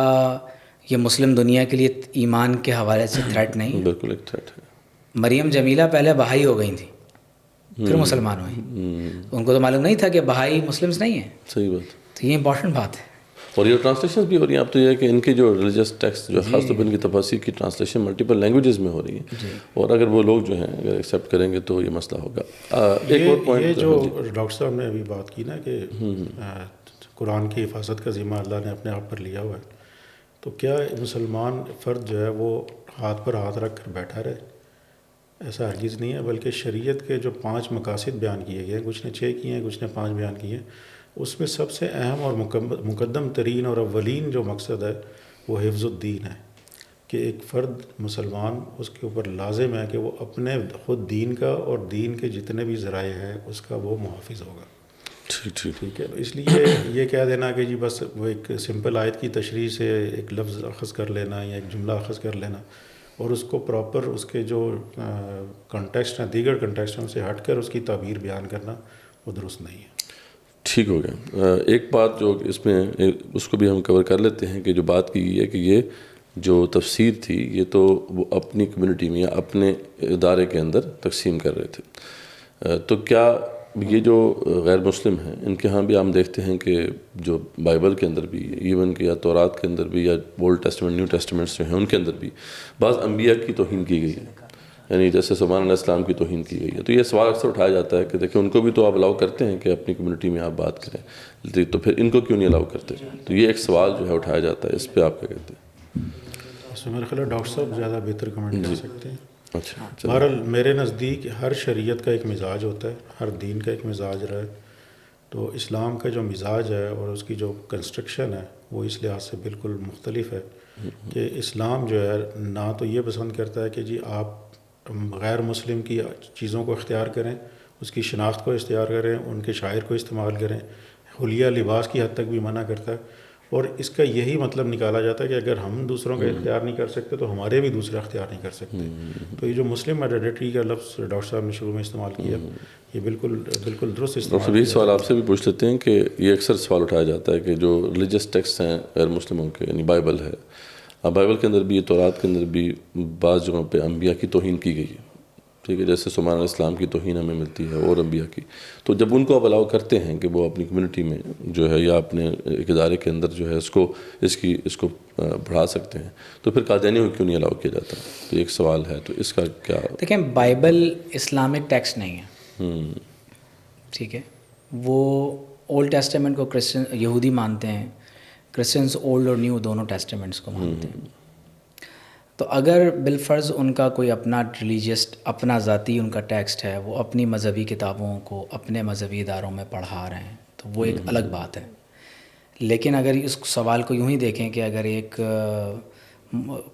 یہ مسلم دنیا کے لیے ایمان کے حوالے سے تھریٹ نہیں ہے؟ بالکل ایک تھریٹ ہے. مریم جمیلہ پہلے بہائی ہو گئی تھیں, پھر مسلمان ہوئیں. ان کو تو معلوم نہیں تھا کہ بہائی مسلمس نہیں ہیں. صحیح بات. تو یہ امپورٹنٹ بات ہے. اور یہ ٹرانسلیشن بھی ہو رہی ہیں. اب تو یہ ہے کہ ان کی جو ریلیجس ٹیکسٹ جو خاص طور پر ان کی تفاسیر کی ٹرانسلیشن ملٹیپل لینگویجز میں ہو رہی ہیں, اور اگر وہ لوگ جو ہیں اگر ایکسیپٹ کریں گے تو یہ مسئلہ ہوگا. ایک اور پوائنٹ یہ جو ڈاکٹر صاحب نے ابھی بات کی نا کہ قرآن کی حفاظت کا ذمہ اللہ نے اپنے آپ پر لیا ہوا ہے, تو کیا مسلمان فرد جو ہے وہ ہاتھ پر ہاتھ رکھ کر بیٹھا رہے؟ ایسا ہرگز نہیں ہے, بلکہ شریعت کے جو 5 مقاصد بیان کیے گئے ہیں, کچھ نے 6 کیے ہیں, کچھ نے 5 بیان کیے ہیں, اس میں سب سے اہم اور مقدم ترین اور اولین جو مقصد ہے وہ حفظ الدین ہے, کہ ایک فرد مسلمان اس کے اوپر لازم ہے کہ وہ اپنے خود دین کا اور دین کے جتنے بھی ذرائع ہیں اس کا وہ محافظ ہوگا. ٹھیک ہے. اس لیے یہ کہہ دینا کہ جی بس وہ ایک سمپل آیت کی تشریح سے ایک لفظ اخذ کر لینا یا ایک جملہ اخذ کر لینا اور اس کو پراپر اس کے جو کنٹیکسٹ ہیں, دیگر کنٹیکسٹ ہیں, سے ہٹ کر اس کی تعبیر بیان کرنا وہ درست نہیں ہے. ٹھیک ہو گیا. ایک بات جو اس میں اس کو بھی ہم کور کر لیتے ہیں کہ جو بات کی گئی ہے کہ یہ جو تفسیر تھی یہ تو وہ اپنی کمیونٹی میں یا اپنے ادارے کے اندر تقسیم کر رہے تھے. تو کیا یہ جو غیر مسلم ہیں ان کے ہاں بھی ہم دیکھتے ہیں کہ جو بائبل کے اندر بھی ایون کہ یا تورات کے اندر بھی یا اولڈ ٹیسٹمنٹ نیو ٹیسٹمنٹس جو ہیں ان کے اندر بھی بعض انبیاء کی توہین کی گئی ہے, یعنی جیسے سلیمان علیہ السلام کی توہین کی گئی ہے. تو یہ سوال اکثر اٹھایا جاتا ہے کہ دیکھیں ان کو بھی تو آپ الاؤ کرتے ہیں کہ اپنی کمیونٹی میں آپ بات کریں, تو پھر ان کو کیوں نہیں الاؤ کرتے؟ تو یہ ایک سوال جو ہے اٹھایا جاتا ہے, اس پہ آپ کیا کہتے ہیں؟ اس میں میرے خیال ڈاکٹر صاحب زیادہ بہتر کمنٹ کر سکتے ہیں. اچھا. بہرحال میرے نزدیک ہر شریعت کا ایک مزاج ہوتا ہے, ہر دین کا ایک مزاج رہا ہے. تو اسلام کا جو مزاج ہے اور اس کی جو کنسٹرکشن ہے وہ اس لحاظ سے بالکل مختلف ہے کہ اسلام جو ہے نہ تو یہ پسند کرتا ہے کہ جی آپ غیر مسلم کی چیزوں کو اختیار کریں, اس کی شناخت کو اختیار کریں, ان کے شاعر کو استعمال کریں, حلیہ لباس کی حد تک بھی منع کرتا ہے. اور اس کا یہی مطلب نکالا جاتا ہے کہ اگر ہم دوسروں کا اختیار نہیں کر سکتے تو ہمارے بھی دوسرے اختیار نہیں کر سکتے. تو یہ جو مسلم آئیڈینٹی کا لفظ ڈاکٹر صاحب نے شروع میں استعمال کیا یہ بالکل درست استعمال. ڈاکٹر یہ سوال آپ سے بھی پوچھ لیتے ہیں کہ یہ اکثر سوال اٹھایا جاتا ہے کہ جو ریلیجس ٹیکسٹ ہیں غیر مسلموں کے, یعنی بائبل ہے, بائبل کے اندر بھی تورات کے اندر بھی بعض جگہوں پہ انبیاء کی توہین کی گئی ہے. ٹھیک ہے, جیسے سلیمان علیہ السلام کی توہین ہمیں ملتی ہے اور انبیاء کی. تو جب ان کو آپ الاؤ کرتے ہیں کہ وہ اپنی کمیونٹی میں جو ہے یا اپنے ایک ادارے کے اندر جو ہے اس کو بڑھا سکتے ہیں, تو پھر قادیانیوں کو کیوں نہیں الاؤ کیا جاتا؟ تو ایک سوال ہے, تو اس کا کیا؟ دیکھیں بائبل اسلامک ٹیکسٹ نہیں ہے. ٹھیک ہے, وہ اولڈ ٹیسٹمنٹ کو یہودی مانتے ہیں, کرسچنس اولڈ اور نیو دونوں ٹیسٹمنٹس کو مانتے ہیں. تو اگر بالفرض ان کا کوئی اپنا ریلیجس اپنا ذاتی ان کا ٹیکسٹ ہے, وہ اپنی مذہبی کتابوں کو اپنے مذہبی اداروں میں پڑھا رہے ہیں تو وہ ایک الگ بات ہے. لیکن اگر اس سوال کو یوں ہی دیکھیں کہ اگر ایک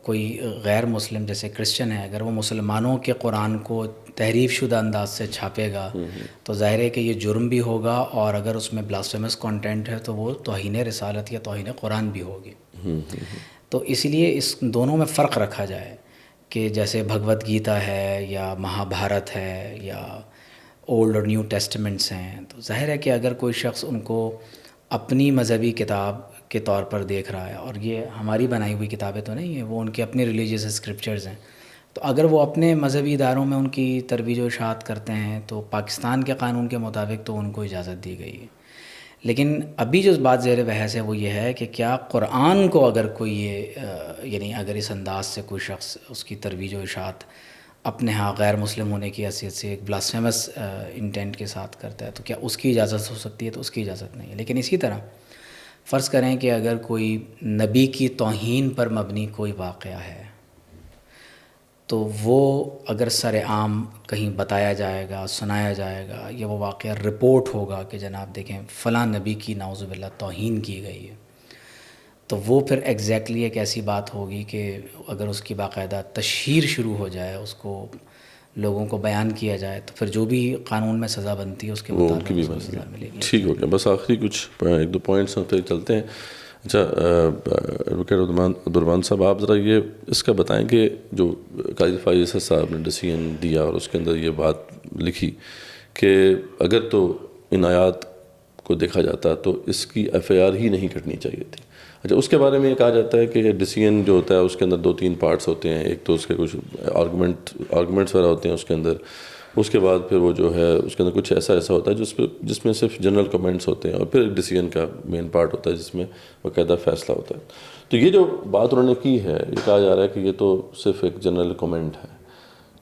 کوئی غیر مسلم جیسے کرسچن ہے, اگر وہ مسلمانوں کے قرآن کو تحریف شدہ انداز سے چھاپے گا تو ظاہر ہے کہ یہ جرم بھی ہوگا, اور اگر اس میں بلاسفیمس کانٹینٹ ہے تو وہ توہین رسالت یا توہین قرآن بھی ہوگی. تو اس لیے اس دونوں میں فرق رکھا جائے کہ جیسے بھگوت گیتا ہے یا مہا بھارت ہے یا اولڈ اور نیو ٹیسٹمنٹس ہیں, تو ظاہر ہے کہ اگر کوئی شخص ان کو اپنی مذہبی کتاب کے طور پر دیکھ رہا ہے, اور یہ ہماری بنائی ہوئی کتابیں تو نہیں ہیں, وہ ان کے اپنے ریلیجیس اسکرپچرز ہیں, تو اگر وہ اپنے مذہبی اداروں میں ان کی ترویج و اشاعت کرتے ہیں تو پاکستان کے قانون کے مطابق تو ان کو اجازت دی گئی ہے. لیکن ابھی جو بات زیر بحث ہے وہ یہ ہے کہ کیا قرآن کو اگر کوئی یعنی اگر اس انداز سے کوئی شخص اس کی ترویج و اشاعت اپنے ہاں غیر مسلم ہونے کی حیثیت سے ایک بلاسفیمس انٹینٹ کے ساتھ کرتا ہے تو کیا اس کی اجازت ہو سکتی ہے؟ تو اس کی اجازت نہیں ہے. لیکن اسی طرح فرض کریں کہ اگر کوئی نبی کی توہین پر مبنی کوئی واقعہ ہے تو وہ اگر سر عام کہیں بتایا جائے گا، سنایا جائے گا، یا وہ واقعہ رپورٹ ہوگا کہ جناب دیکھیں فلاں نبی کی نعوذ باللہ توہین کی گئی ہے، تو وہ پھر ایگزیکٹلی ایک ایسی بات ہوگی کہ اگر اس کی باقاعدہ تشہیر شروع ہو جائے، اس کو لوگوں کو بیان کیا جائے، تو پھر جو بھی قانون میں سزا بنتی ہے اس کے مطابق اس کو سزا ملے گی. ٹھیک ہو گیا. بس آخری کچھ ایک دو پوائنٹس پہ چلتے ہیں. اچھا ایڈوکیٹ عبدالرحمان صاحب، آپ ذرا یہ اس کا بتائیں کہ جو قاضی فائز صاحب نے ڈیسیژن دیا اور اس کے اندر یہ بات لکھی کہ اگر تو ان آیات کو دیکھا جاتا تو اس کی ایف آئی آر ہی نہیں کٹنی چاہیے تھی. اچھا اس کے بارے میں یہ کہا جاتا ہے کہ ڈیسیژن جو ہوتا ہے اس کے اندر 2-3 پارٹس ہوتے ہیں. ایک تو اس کے کچھ آرگومنٹس وغیرہ ہوتے ہیں اس کے اندر، اس کے بعد پھر وہ جو ہے اس کے اندر کچھ ایسا ہوتا ہے جس میں صرف جنرل کمنٹس ہوتے ہیں، اور پھر ڈیسیژن کا مین پارٹ ہوتا ہے جس میں باقاعدہ فیصلہ ہوتا ہے. تو یہ جو بات انہوں نے کی ہے، یہ کہا جا رہا ہے کہ یہ تو صرف ایک جنرل کمنٹ ہے،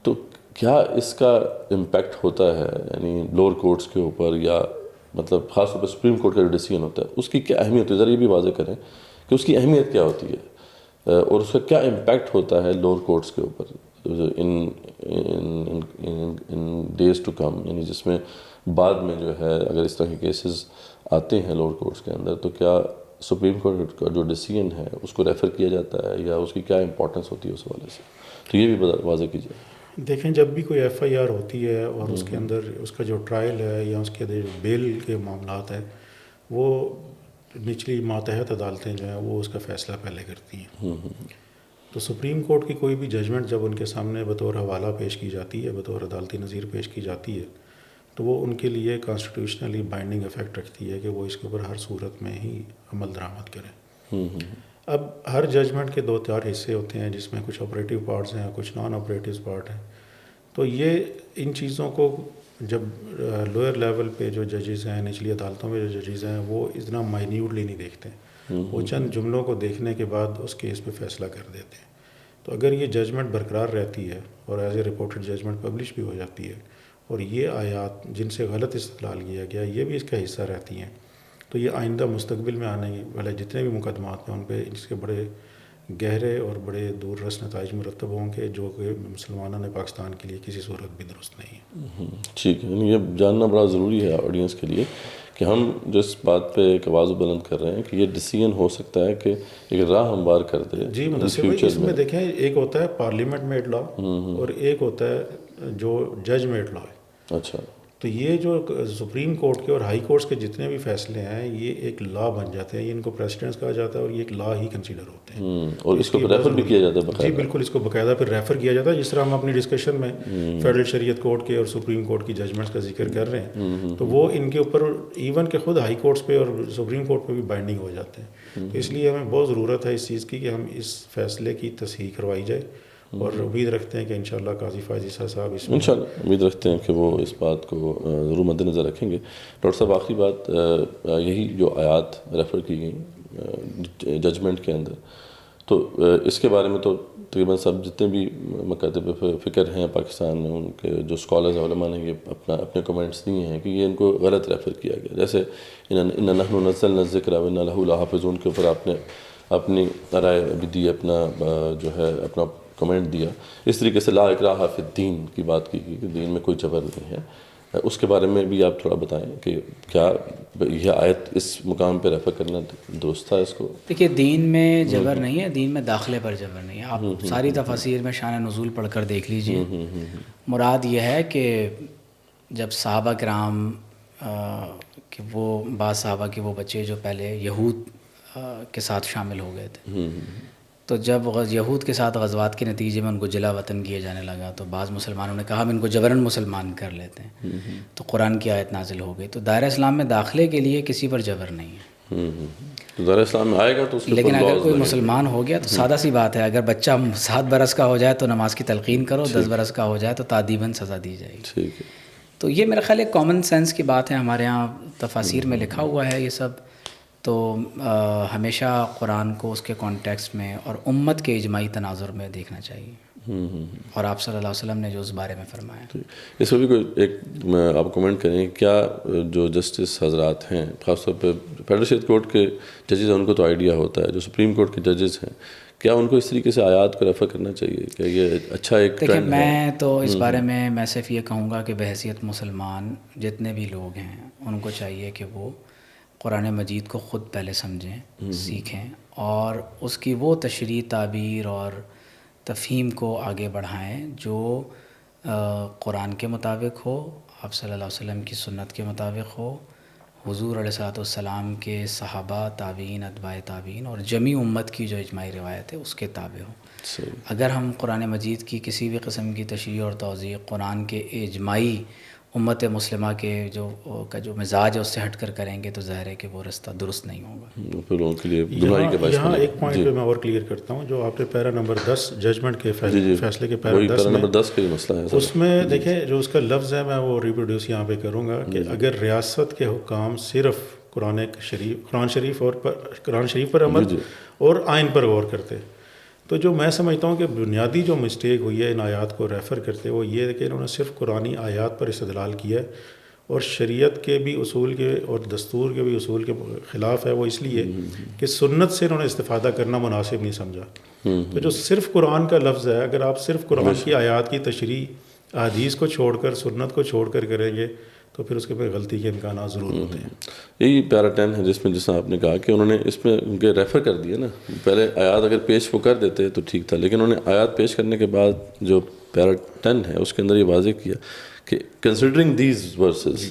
تو کیا اس کا امپیکٹ ہوتا ہے یعنی لوور کورٹس کے اوپر، یا مطلب خاص طور پر سپریم کورٹ کا جو ڈیسیژن ہوتا ہے اس کی کیا اہمیت ہوتی ہے؟ ذرا یہ بھی واضح کریں کہ اس کی اہمیت کیا ہوتی ہے اور اس کا کیا امپیکٹ ہوتا ہے لوور کورٹس کے اوپر ان ڈیز ٹو کم، یعنی جس میں بعد میں جو ہے اگر اس طرح کے کیسز آتے ہیں لوور کورٹس کے اندر تو کیا سپریم کورٹ کا جو ڈیسیژن ہے اس کو ریفر کیا جاتا ہے یا اس کی کیا امپورٹنس ہوتی ہے اس حوالے سے؟ تو یہ بھی واضح کیجیے. دیکھیں، جب بھی کوئی ایف آئی آر ہوتی ہے اور اس کے اندر اس کا جو ٹرائل ہے یا اس کے بیل کے معاملات ہیں، وہ نچلی ماتحت عدالتیں جو ہیں وہ اس کا فیصلہ پہلے کرتی ہیں. تو سپریم کورٹ کی کوئی بھی ججمنٹ جب ان کے سامنے بطور حوالہ پیش کی جاتی ہے، بطور عدالتی نظیر پیش کی جاتی ہے، تو وہ ان کے لیے کانسٹیٹیوشنلی بائنڈنگ افیکٹ رکھتی ہے کہ وہ اس کے اوپر ہر صورت میں ہی عمل درآمد کریں. اب ہر ججمنٹ کے 2-4 حصے ہوتے ہیں جس میں کچھ آپریٹیو پارٹس ہیں، کچھ نان آپریٹیو پارٹ ہیں. تو یہ ان چیزوں کو جب لوئر لیول پہ جو ججز ہیں، نچلی عدالتوں میں جو ججز ہیں، وہ اتنا مائنیوٹلی نہیں دیکھتے، وہ چند جملوں کو دیکھنے کے بعد اس کیس پہ فیصلہ کر دیتے ہیں. تو اگر یہ ججمنٹ برقرار رہتی ہے اور as a reported judgment publish بھی ہو جاتی ہے، اور یہ آیات جن سے غلط استدلال کیا گیا یہ بھی اس کا حصہ رہتی ہیں، تو یہ آئندہ مستقبل میں آنے والے جتنے بھی مقدمات ہیں ان پہ اس کے بڑے گہرے اور بڑے دور رس نتائج مرتب ہوں گے، جو کہ مسلمانوں نے پاکستان کے لیے کسی صورت بھی درست نہیں ہے. ٹھیک ہے، یہ جاننا بڑا ضروری ہے آڈینس کے لیے کہ ہم جو اس بات پہ ایک آواز بلند کر رہے ہیں کہ یہ ڈیسیژن ہو سکتا ہے کہ ایک راہ ہموار کر دے. جی مدثر بھائی، اس میں دیکھیں ایک ہوتا ہے پارلیمنٹ میڈ لا اور ایک ہوتا ہے جو جج میڈ لا ہے. اچھا، تو یہ جو سپریم کورٹ کے اور ہائی کورٹس کے جتنے بھی فیصلے ہیں یہ ایک لا بن جاتے ہیں، یہ ان کو پریسیڈنٹس کہا جاتا ہے اور یہ ایک لا ہی کنسیڈر ہوتے ہیں. اور اس کو ریفر بھی کیا جاتا ہے باقاعدہ. جی بالکل، اس کو باقاعدہ پھر ریفر کیا جاتا ہے. جس طرح ہم اپنی ڈسکشن میں فیڈرل شریعت کورٹ کے اور سپریم کورٹ کی ججمنٹس کا ذکر کر رہے ہیں، تو وہ ان کے اوپر ایون کہ خود ہائی کورٹس پہ اور سپریم کورٹ پہ بھی بائنڈنگ ہو جاتے ہیں. تو اس لیے ہمیں بہت ضرورت ہے اس چیز کی کہ ہم اس فیصلے کی تصحیح کروائی جائے، اور امید رکھتے ہیں کہ انشاءاللہ قاضی فائز عیسیٰ صاحب اس میں انشاءاللہ امید رکھتے ہیں کہ وہ اس بات کو ضرور مد نظر رکھیں گے. ڈاکٹر صاحب آخری بات، یہی جو آیات ریفر کی گئیں ججمنٹ کے اندر، تو اس کے بارے میں تو تقریباً سب جتنے بھی مکاتب فکر ہیں پاکستان میں، ان کے جو اسکالرز علماء نے یہ اپنے کمنٹس دیے ہیں کہ یہ ان کو غلط ریفر کیا گیا. جیسے ان نحن نزلنا الذکر و انا لہ لحافظون کے اوپر آپ نے اپنی رائے بھی دی، اپنا جو ہے اپنا کمنٹ دیا. اس طریقے سے لا اکراہ فی الدین کی بات کی کہ دین میں کوئی جبر نہیں ہے. اس کے بارے میں بھی آپ تھوڑا بتائیں کہ کیا یہ آیت اس مقام پہ ریفر کرنا درست تھا؟ اس کو دیکھیے، دین میں جبر نہیں ہے، دین میں داخلے پر جبر نہیں ہے. آپ ساری تفاسیر میں شان نزول پڑھ کر دیکھ لیجئے. مراد یہ ہے کہ جب صحابہ کرام کہ وہ بعض صحابہ کے وہ بچے جو پہلے یہود کے ساتھ شامل ہو گئے تھے، تو جب یہود کے ساتھ غزوات کے نتیجے میں ان کو جلا وطن کیا جانے لگا تو بعض مسلمانوں نے کہا ہم ان کو جبراً مسلمان کر لیتے ہیں. تو قرآن کی آیت نازل ہو گئی. تو دائرہ اسلام میں داخلے کے لیے کسی پر جبر نہیں ہے. تو دار اسلام میں آئے گا تو اس کے لیکن اوپر اگر laws کوئی لگیں گے۔ مسلمان ہو گیا تو سادہ سی بات ہے، اگر بچہ 7 برس کا ہو جائے تو نماز کی تلقین کرو، 10 برس کا ہو جائے تو تعدیباً سزا دی جائے گی۔ ٹھیک ہے، تو یہ میرا خیال ہے کامن سینس کی بات ہے، ہمارے ہاں تفاسیر میں لکھا ہوا ہے یہ سب۔ تو ہمیشہ قرآن کو اس کے کانٹیکسٹ میں اور امت کے اجماعی تناظر میں دیکھنا چاہیے، اور آپ صلی اللہ علیہ وسلم نے جو اس بارے میں فرمایا۔ اس میں بھی کوئی ایک آپ کمنٹ کریں، کیا جو جسٹس حضرات ہیں خاص طور پہ فیڈرل شریعت کورٹ کے ججز ہیں ان کو تو آئیڈیا ہوتا ہے، جو سپریم کورٹ کے ججز ہیں، کیا ان کو اس طریقے سے آیات کو ریفر کرنا چاہیے کہ یہ اچھا ایک دیکھیں، ٹرینڈ ہے؟ میں تو اس بارے میں صرف یہ کہوں گا کہ بحیثیت مسلمان جتنے بھی لوگ ہیں ان کو چاہیے کہ وہ قرآن مجید کو خود پہلے سمجھیں، سیکھیں، اور اس کی وہ تشریح، تعبیر اور تفہیم کو آگے بڑھائیں جو قرآن کے مطابق ہو، آپ صلی اللہ علیہ وسلم کی سنت کے مطابق ہو، حضور علیہ الصلوۃ والسلام کے صحابہ، تابعین، اتباع تابعین اور جمی امت کی جو اجماعی روایت ہے اس کے تابع ہوں۔ صحیح، اگر ہم قرآن مجید کی کسی بھی قسم کی تشریح اور توضیح قرآن کے اجماعی امت مسلمہ کے جو مزاج ہے اس سے ہٹ کر کریں گے تو ظاہر ہے کہ وہ رستہ درست نہیں ہوگا، پھر لوگوں کے لیے گمراہی کا باعث یہاں بنے ایک گا۔ پوائنٹ پہ میں اور کلیئر کرتا ہوں، جو آپ نے پیرا نمبر 10 ججمنٹ کے فیصلے کے پیرا وہی 10 پیرا میں، نمبر 10 کا ہی مسئلہ ہے اس میں دیکھیں جو اس کا لفظ ہے میں وہ ریپروڈیوس یہاں پہ کروں گا کہ اگر ریاست کے حکام صرف قرآن شریف پر عمل اور آئین پر غور کرتے، تو جو میں سمجھتا ہوں کہ بنیادی جو مسٹیک ہوئی ہے ان آیات کو ریفر کرتے وہ یہ ہے کہ انہوں نے صرف قرآنی آیات پر استدلال کیا ہے، اور شریعت کے بھی اصول کے اور دستور کے بھی اصول کے خلاف ہے۔ وہ اس لیے کہ سنت سے انہوں نے استفادہ کرنا مناسب نہیں سمجھا۔ تو جو صرف قرآن کا لفظ ہے، اگر آپ صرف قرآن کی آیات کی تشریح حدیث کو چھوڑ کر، سنت کو چھوڑ کر کریں گے تو پھر اس کے پہ غلطی کے امکانات ضرور ہوتے ہیں۔ یہی پیرا 10 ہے جس میں جیسا آپ نے کہا کہ انہوں نے اس میں ان کے ریفر کر دیا نا، پہلے آیات اگر پیش وہ کر دیتے تو ٹھیک تھا، لیکن انہوں نے آیات پیش کرنے کے بعد جو پیرا 10 ہے اس کے اندر یہ واضح کیا کہ کنسیڈرنگ دیز ورسز،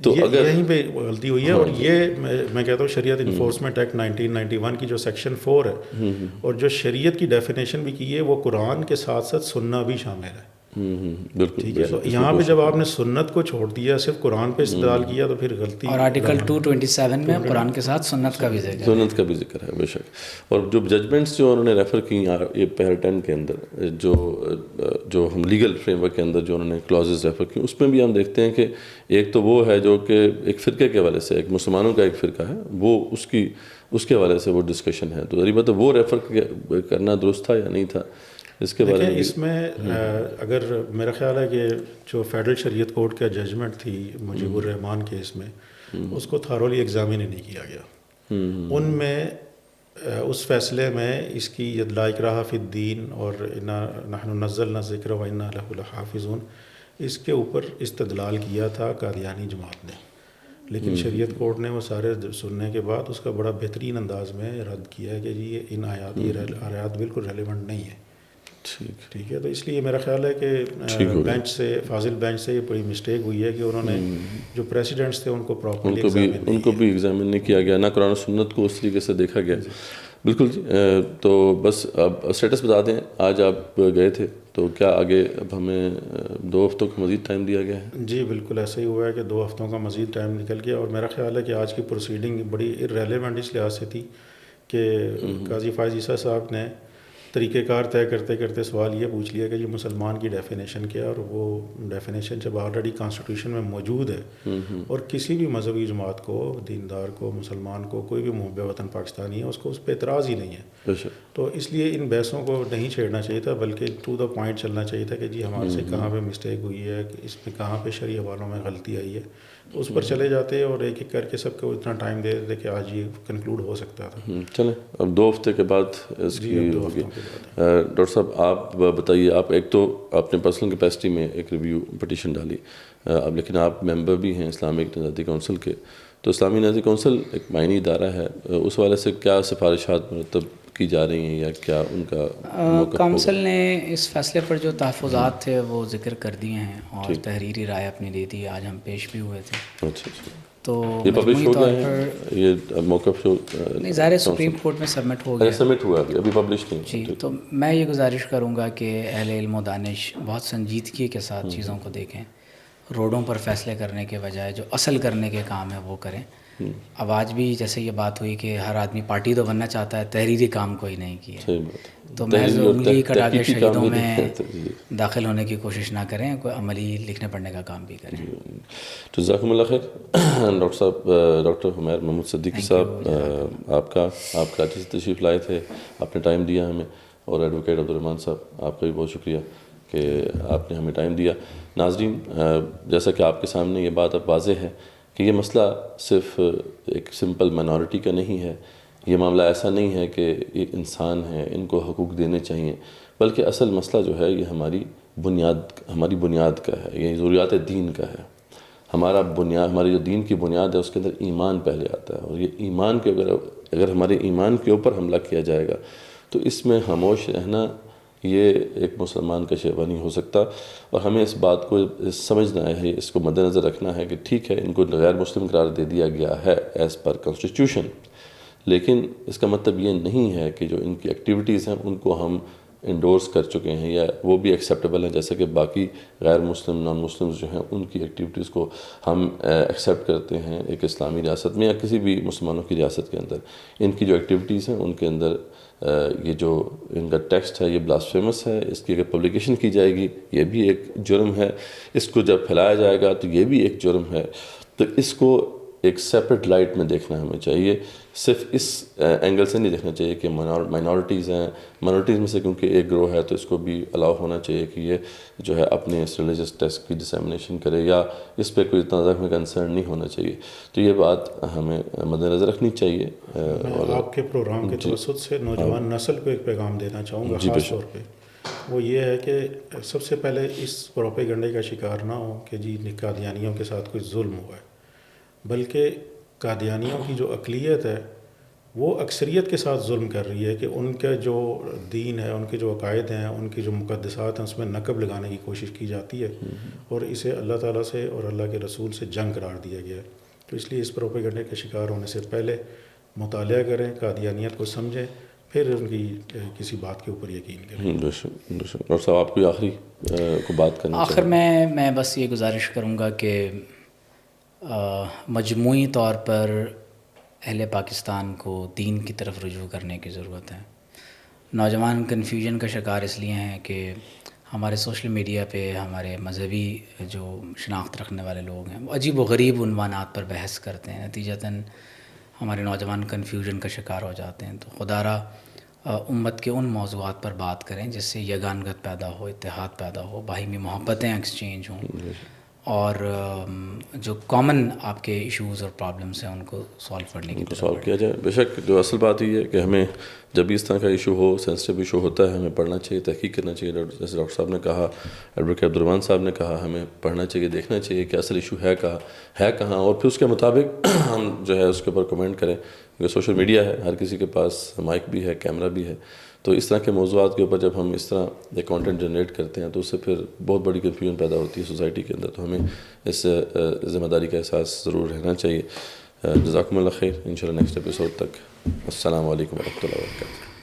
تو اگر یہیں پہ غلطی ہوئی ہے۔ اور یہ میں کہتا ہوں شریعت انفورسمنٹ ایکٹ 1991 کی جو سیکشن 4 ہے اور جو شریعت کی ڈیفینیشن بھی کی ہے وہ قرآن کے ساتھ ساتھ سننا بھی شامل ہے۔ بالکل ٹھیک ہے، تو یہاں پہ جب آپ نے سنت کو چھوڑ دیا، صرف قرآن پہ استدلال کیا تو پھر غلطی۔ اور آرٹیکل 227 میں قرآن کے ساتھ سنت کا بھی ذکر ہے، سنت کا بھی ذکر ہے بے شک۔ اور جو ججمنٹس جو انہوں نے ریفر کی یہ پیرا 10 کے اندر جو ہم لیگل فریم ورک کے اندر جو انہوں نے کلازز ریفر کی، اس میں بھی ہم دیکھتے ہیں کہ ایک تو وہ ہے جو کہ ایک فرقے کے حوالے سے، ایک مسلمانوں کا ایک فرقہ ہے، وہ اس کے حوالے سے وہ ڈسکشن ہے، تو ذریعہ بات وہ ریفر کرنا درست تھا یا نہیں تھا اس کے بارے میں۔ اس میں اگر میرا خیال ہے کہ جو فیڈرل شریعت کورٹ کا ججمنٹ تھی مجیب الرحمان کیس میں، اس کو تھارولی ایگزامن نہیں کیا گیا۔ ان میں اس فیصلے میں اس کی لا اکراہ فی الدین اور نحن نزلنا الذکر و انا لہ لحافظون، اس کے اوپر استدلال کیا تھا قادیانی جماعت نے، لیکن شریعت کورٹ نے وہ سارے سننے کے بعد اس کا بڑا بہترین انداز میں رد کیا ہے کہ جی یہ ان آیات بالکل ریلیونٹ نہیں ہے۔ ٹھیک ہے، تو اس لیے میرا خیال ہے کہ بینچ سے، فاضل بینچ سے یہ بڑی مسٹیک ہوئی ہے کہ انہوں نے جو پریسیڈنٹس تھے ان کو پراپرلی ان کو بھی ایگزامن نہیں کیا گیا، نہ قرآن و سنت کو اس طریقے سے دیکھا گیا۔ بالکل جی، تو بس اب اسٹیٹس بتا دیں، آج آپ گئے تھے تو کیا آگے اب ہمیں 2 ہفتوں کا مزید ٹائم دیا گیا ہے؟ جی بالکل ایسا ہی ہوا ہے کہ 2 ہفتوں کا مزید ٹائم نکل گیا، اور میرا خیال ہے کہ آج کی پروسیڈنگ بڑی ریلیونٹ اس لحاظ سے تھی کہ قاضی فائز عیسیٰ صاحب نے طریقہ کار طے کرتے کرتے سوال یہ پوچھ لیا کہ یہ مسلمان کی ڈیفینیشن کیا ہے، اور وہ ڈیفینیشن جب آلریڈی کانسٹیٹیوشن میں موجود ہے اور کسی بھی مذہبی جماعت کو، دیندار کو، مسلمان کو، کوئی بھی محب وطن پاکستانی ہے، اس کو اس پہ اعتراض ہی نہیں ہے، تو اس لیے ان بحثوں کو نہیں چھیڑنا چاہیے تھا، بلکہ ٹو دا پوائنٹ چلنا چاہیے تھا کہ جی ہمارے سے کہاں پہ مسٹیک ہوئی ہے، اس میں کہاں پہ شرعی حوالوں میں غلطی آئی ہے، تو اس پر چلے جاتے اور ایک ایک کر کے سب کو اتنا ٹائم دے دیتے کہ آج یہ کنکلوڈ ہو سکتا تھا۔ چلیں اب 2 ہفتے کے بعد اس کی ہوگی۔ ڈاکٹر صاحب آپ بتائیے، آپ ایک تو آپ نے پرسنل کیپیسٹی میں ایک ریویو پٹیشن ڈالی، اب لیکن آپ ممبر بھی ہیں اسلامک نظاتی کونسل کے، تو اسلامی نظاتی کونسل ایک معنی ادارہ ہے، اس حوالے سے کیا سفارشات مرتب کی جا رہی ہیں یا کیا ان کا کونسل نے اس فیصلے پر جو تحفظات تھے وہ ذکر کر دیے ہیں اور تحریری رائے اپنی دی تھی، آج ہم پیش بھی ہوئے تھے۔ اچھا تو یہ پبلش ہو گیا ہے، یہ موقف نہیں ظاہر سپریم کورٹ میں سبمٹ ہو گیا، سبمٹ ہوا ابھی پبلش نہیں۔ جی، تو میں یہ گزارش کروں گا کہ اہل علم و دانش بہت سنجیدگی کے ساتھ چیزوں کو دیکھیں، روڈوں پر فیصلے کرنے کے بجائے جو اصل کرنے کے کام ہے وہ کریں، اب آج بھی جیسے یہ بات ہوئی کہ ہر آدمی پارٹی تو بننا چاہتا ہے، تحریری کام کوئی نہیں کیا. صحیح بات. تو محض انگلی کٹا کے شہیدوں میں جی. داخل ہونے کی کوشش نہ کریں، کوئی عملی لکھنے پڑھنے کا کام بھی کریں. تو جزاکم اللہ خیر. ڈاکٹر صاحب، ڈاکٹر حمیر محمود صدیقی صاحب، آپ کا تشریف لائے تھے، آپ نے ٹائم دیا ہمیں، اور ایڈوکیٹ عبدالرحمٰن صاحب، آپ کا بھی بہت شکریہ کہ آپ نے ہمیں ٹائم دیا. ناظرین، جیسا کہ آپ کے سامنے یہ بات اب واضح ہے کہ یہ مسئلہ صرف ایک سمپل مائنورٹی کا نہیں ہے. یہ معاملہ ایسا نہیں ہے کہ ایک انسان ہے، ان کو حقوق دینے چاہیے، بلکہ اصل مسئلہ جو ہے یہ ہماری بنیاد کا ہے، یہ ضروریات دین کا ہے. ہماری جو دین کی بنیاد ہے اس کے اندر ایمان پہلے آتا ہے، اور یہ ایمان کے اگر ہمارے ایمان کے اوپر حملہ کیا جائے گا تو اس میں خاموش رہنا یہ ایک مسلمان کا شیوا نہیں ہو سکتا. اور ہمیں اس بات کو سمجھنا ہے، اس کو مد نظر رکھنا ہے کہ ٹھیک ہے ان کو غیر مسلم قرار دے دیا گیا ہے ایز پر کانسٹیٹیوشن، لیکن اس کا مطلب یہ نہیں ہے کہ جو ان کی ایکٹیویٹیز ہیں ان کو ہم انڈورس کر چکے ہیں یا وہ بھی ایکسیپٹیبل ہیں، جیسے کہ باقی غیر مسلم نان مسلمز جو ہیں ان کی ایکٹیویٹیز کو ہم ایکسیپٹ کرتے ہیں ایک اسلامی ریاست میں یا کسی بھی مسلمانوں کی ریاست کے اندر. ان کی جو ایکٹیویٹیز ہیں ان کے اندر یہ جو ان کا ٹیکسٹ ہے یہ بلاسفیمس ہے، اس کی اگر پبلیکیشن کی جائے گی یہ بھی ایک جرم ہے، اس کو جب پھیلایا جائے گا تو یہ بھی ایک جرم ہے. تو اس کو ایک سیپریٹ لائٹ میں دیکھنا ہمیں چاہیے، صرف اس اینگل سے نہیں دیکھنا چاہیے کہ مائنورٹیز ہیں، مائنورٹیز میں سے کیونکہ ایک گروہ ہے تو اس کو بھی الاؤ ہونا چاہیے کہ یہ جو ہے اپنے اس ریلیجس ٹیکسٹ کی ڈسیمنیشن کرے، یا اس پہ کوئی اتنا زیادہ کنسرن نہیں ہونا چاہیے. تو یہ بات ہمیں مد نظر رکھنی چاہیے. اور آپ کے پروگرام کے توسط سے نوجوان نسل کو ایک پیغام دینا چاہوں گا خاص طور پہ، وہ یہ ہے کہ سب سے پہلے اس پروپیگنڈے کا شکار نہ ہو کہ جی قادیانیوں کے ساتھ کوئی ظلم ہوا ہے، بلکہ قادیانیوں کی جو اقلیت ہے وہ اکثریت کے ساتھ ظلم کر رہی ہے کہ ان کے جو دین ہے، ان کے جو عقائد ہیں، ان کی جو مقدسات ہیں اس میں نقب لگانے کی کوشش کی جاتی ہے، اور اسے اللہ تعالیٰ سے اور اللہ کے رسول سے جنگ قرار دیا گیا ہے. تو اس لیے اس پروپیگنڈے کے شکار ہونے سے پہلے مطالعہ کریں، قادیانیت کو سمجھیں، پھر ان کی کسی بات کے اوپر یقین کریں. ڈاکٹر صاحب، آپ کوئی آخری کو بات کرنا آخر میں بس یہ گزارش کروں گا کہ مجموعی طور پر اہل پاکستان کو دین کی طرف رجوع کرنے کی ضرورت ہے. نوجوان کنفیوژن کا شکار اس لیے ہیں کہ ہمارے سوشل میڈیا پہ ہمارے مذہبی جو شناخت رکھنے والے لوگ ہیں وہ عجیب و غریب عنوانات پر بحث کرتے ہیں، نتیجتاً ہمارے نوجوان کنفیوژن کا شکار ہو جاتے ہیں. تو خدا را امت کے ان موضوعات پر بات کریں جس سے یگانگت پیدا ہو، اتحاد پیدا ہو، باہمی محبتیں ایکسچینج ہوں، اور جو کامن آپ کے ایشوز اور پرابلمس ہیں ان کو سالو کرنے کی سالو کیا جائے. بے شک جو اصل بات یہ ہے کہ ہمیں جب بھی اس طرح کا ایشو ہو، سینسٹیو ایشو ہوتا ہے، ہمیں پڑھنا چاہیے، تحقیق کرنا چاہیے. جیسے ڈاکٹر صاحب نے کہا، ایڈوکیٹ عبدالرحمٰن صاحب نے کہا، ہمیں پڑھنا چاہیے، دیکھنا چاہیے کہ اصل ایشو ہے کہاں، اور پھر اس کے مطابق ہم جو ہے اس کے اوپر کمنٹ کریں. کیونکہ سوشل میڈیا ہے، ہر کسی کے پاس مائک بھی ہے، کیمرہ بھی ہے، تو اس طرح کے موضوعات کے اوپر جب ہم اس طرح ایک کانٹینٹ جنریٹ کرتے ہیں تو اس سے پھر بہت بڑی کنفیوژن پیدا ہوتی ہے سوسائٹی کے اندر. تو ہمیں اس ذمہ داری کا احساس ضرور رہنا چاہیے. جزاکم اللہ خیر. انشاءاللہ نیکسٹ ایپیسوڈ تک السلام علیکم ورحمۃ اللہ وبرکاتہ.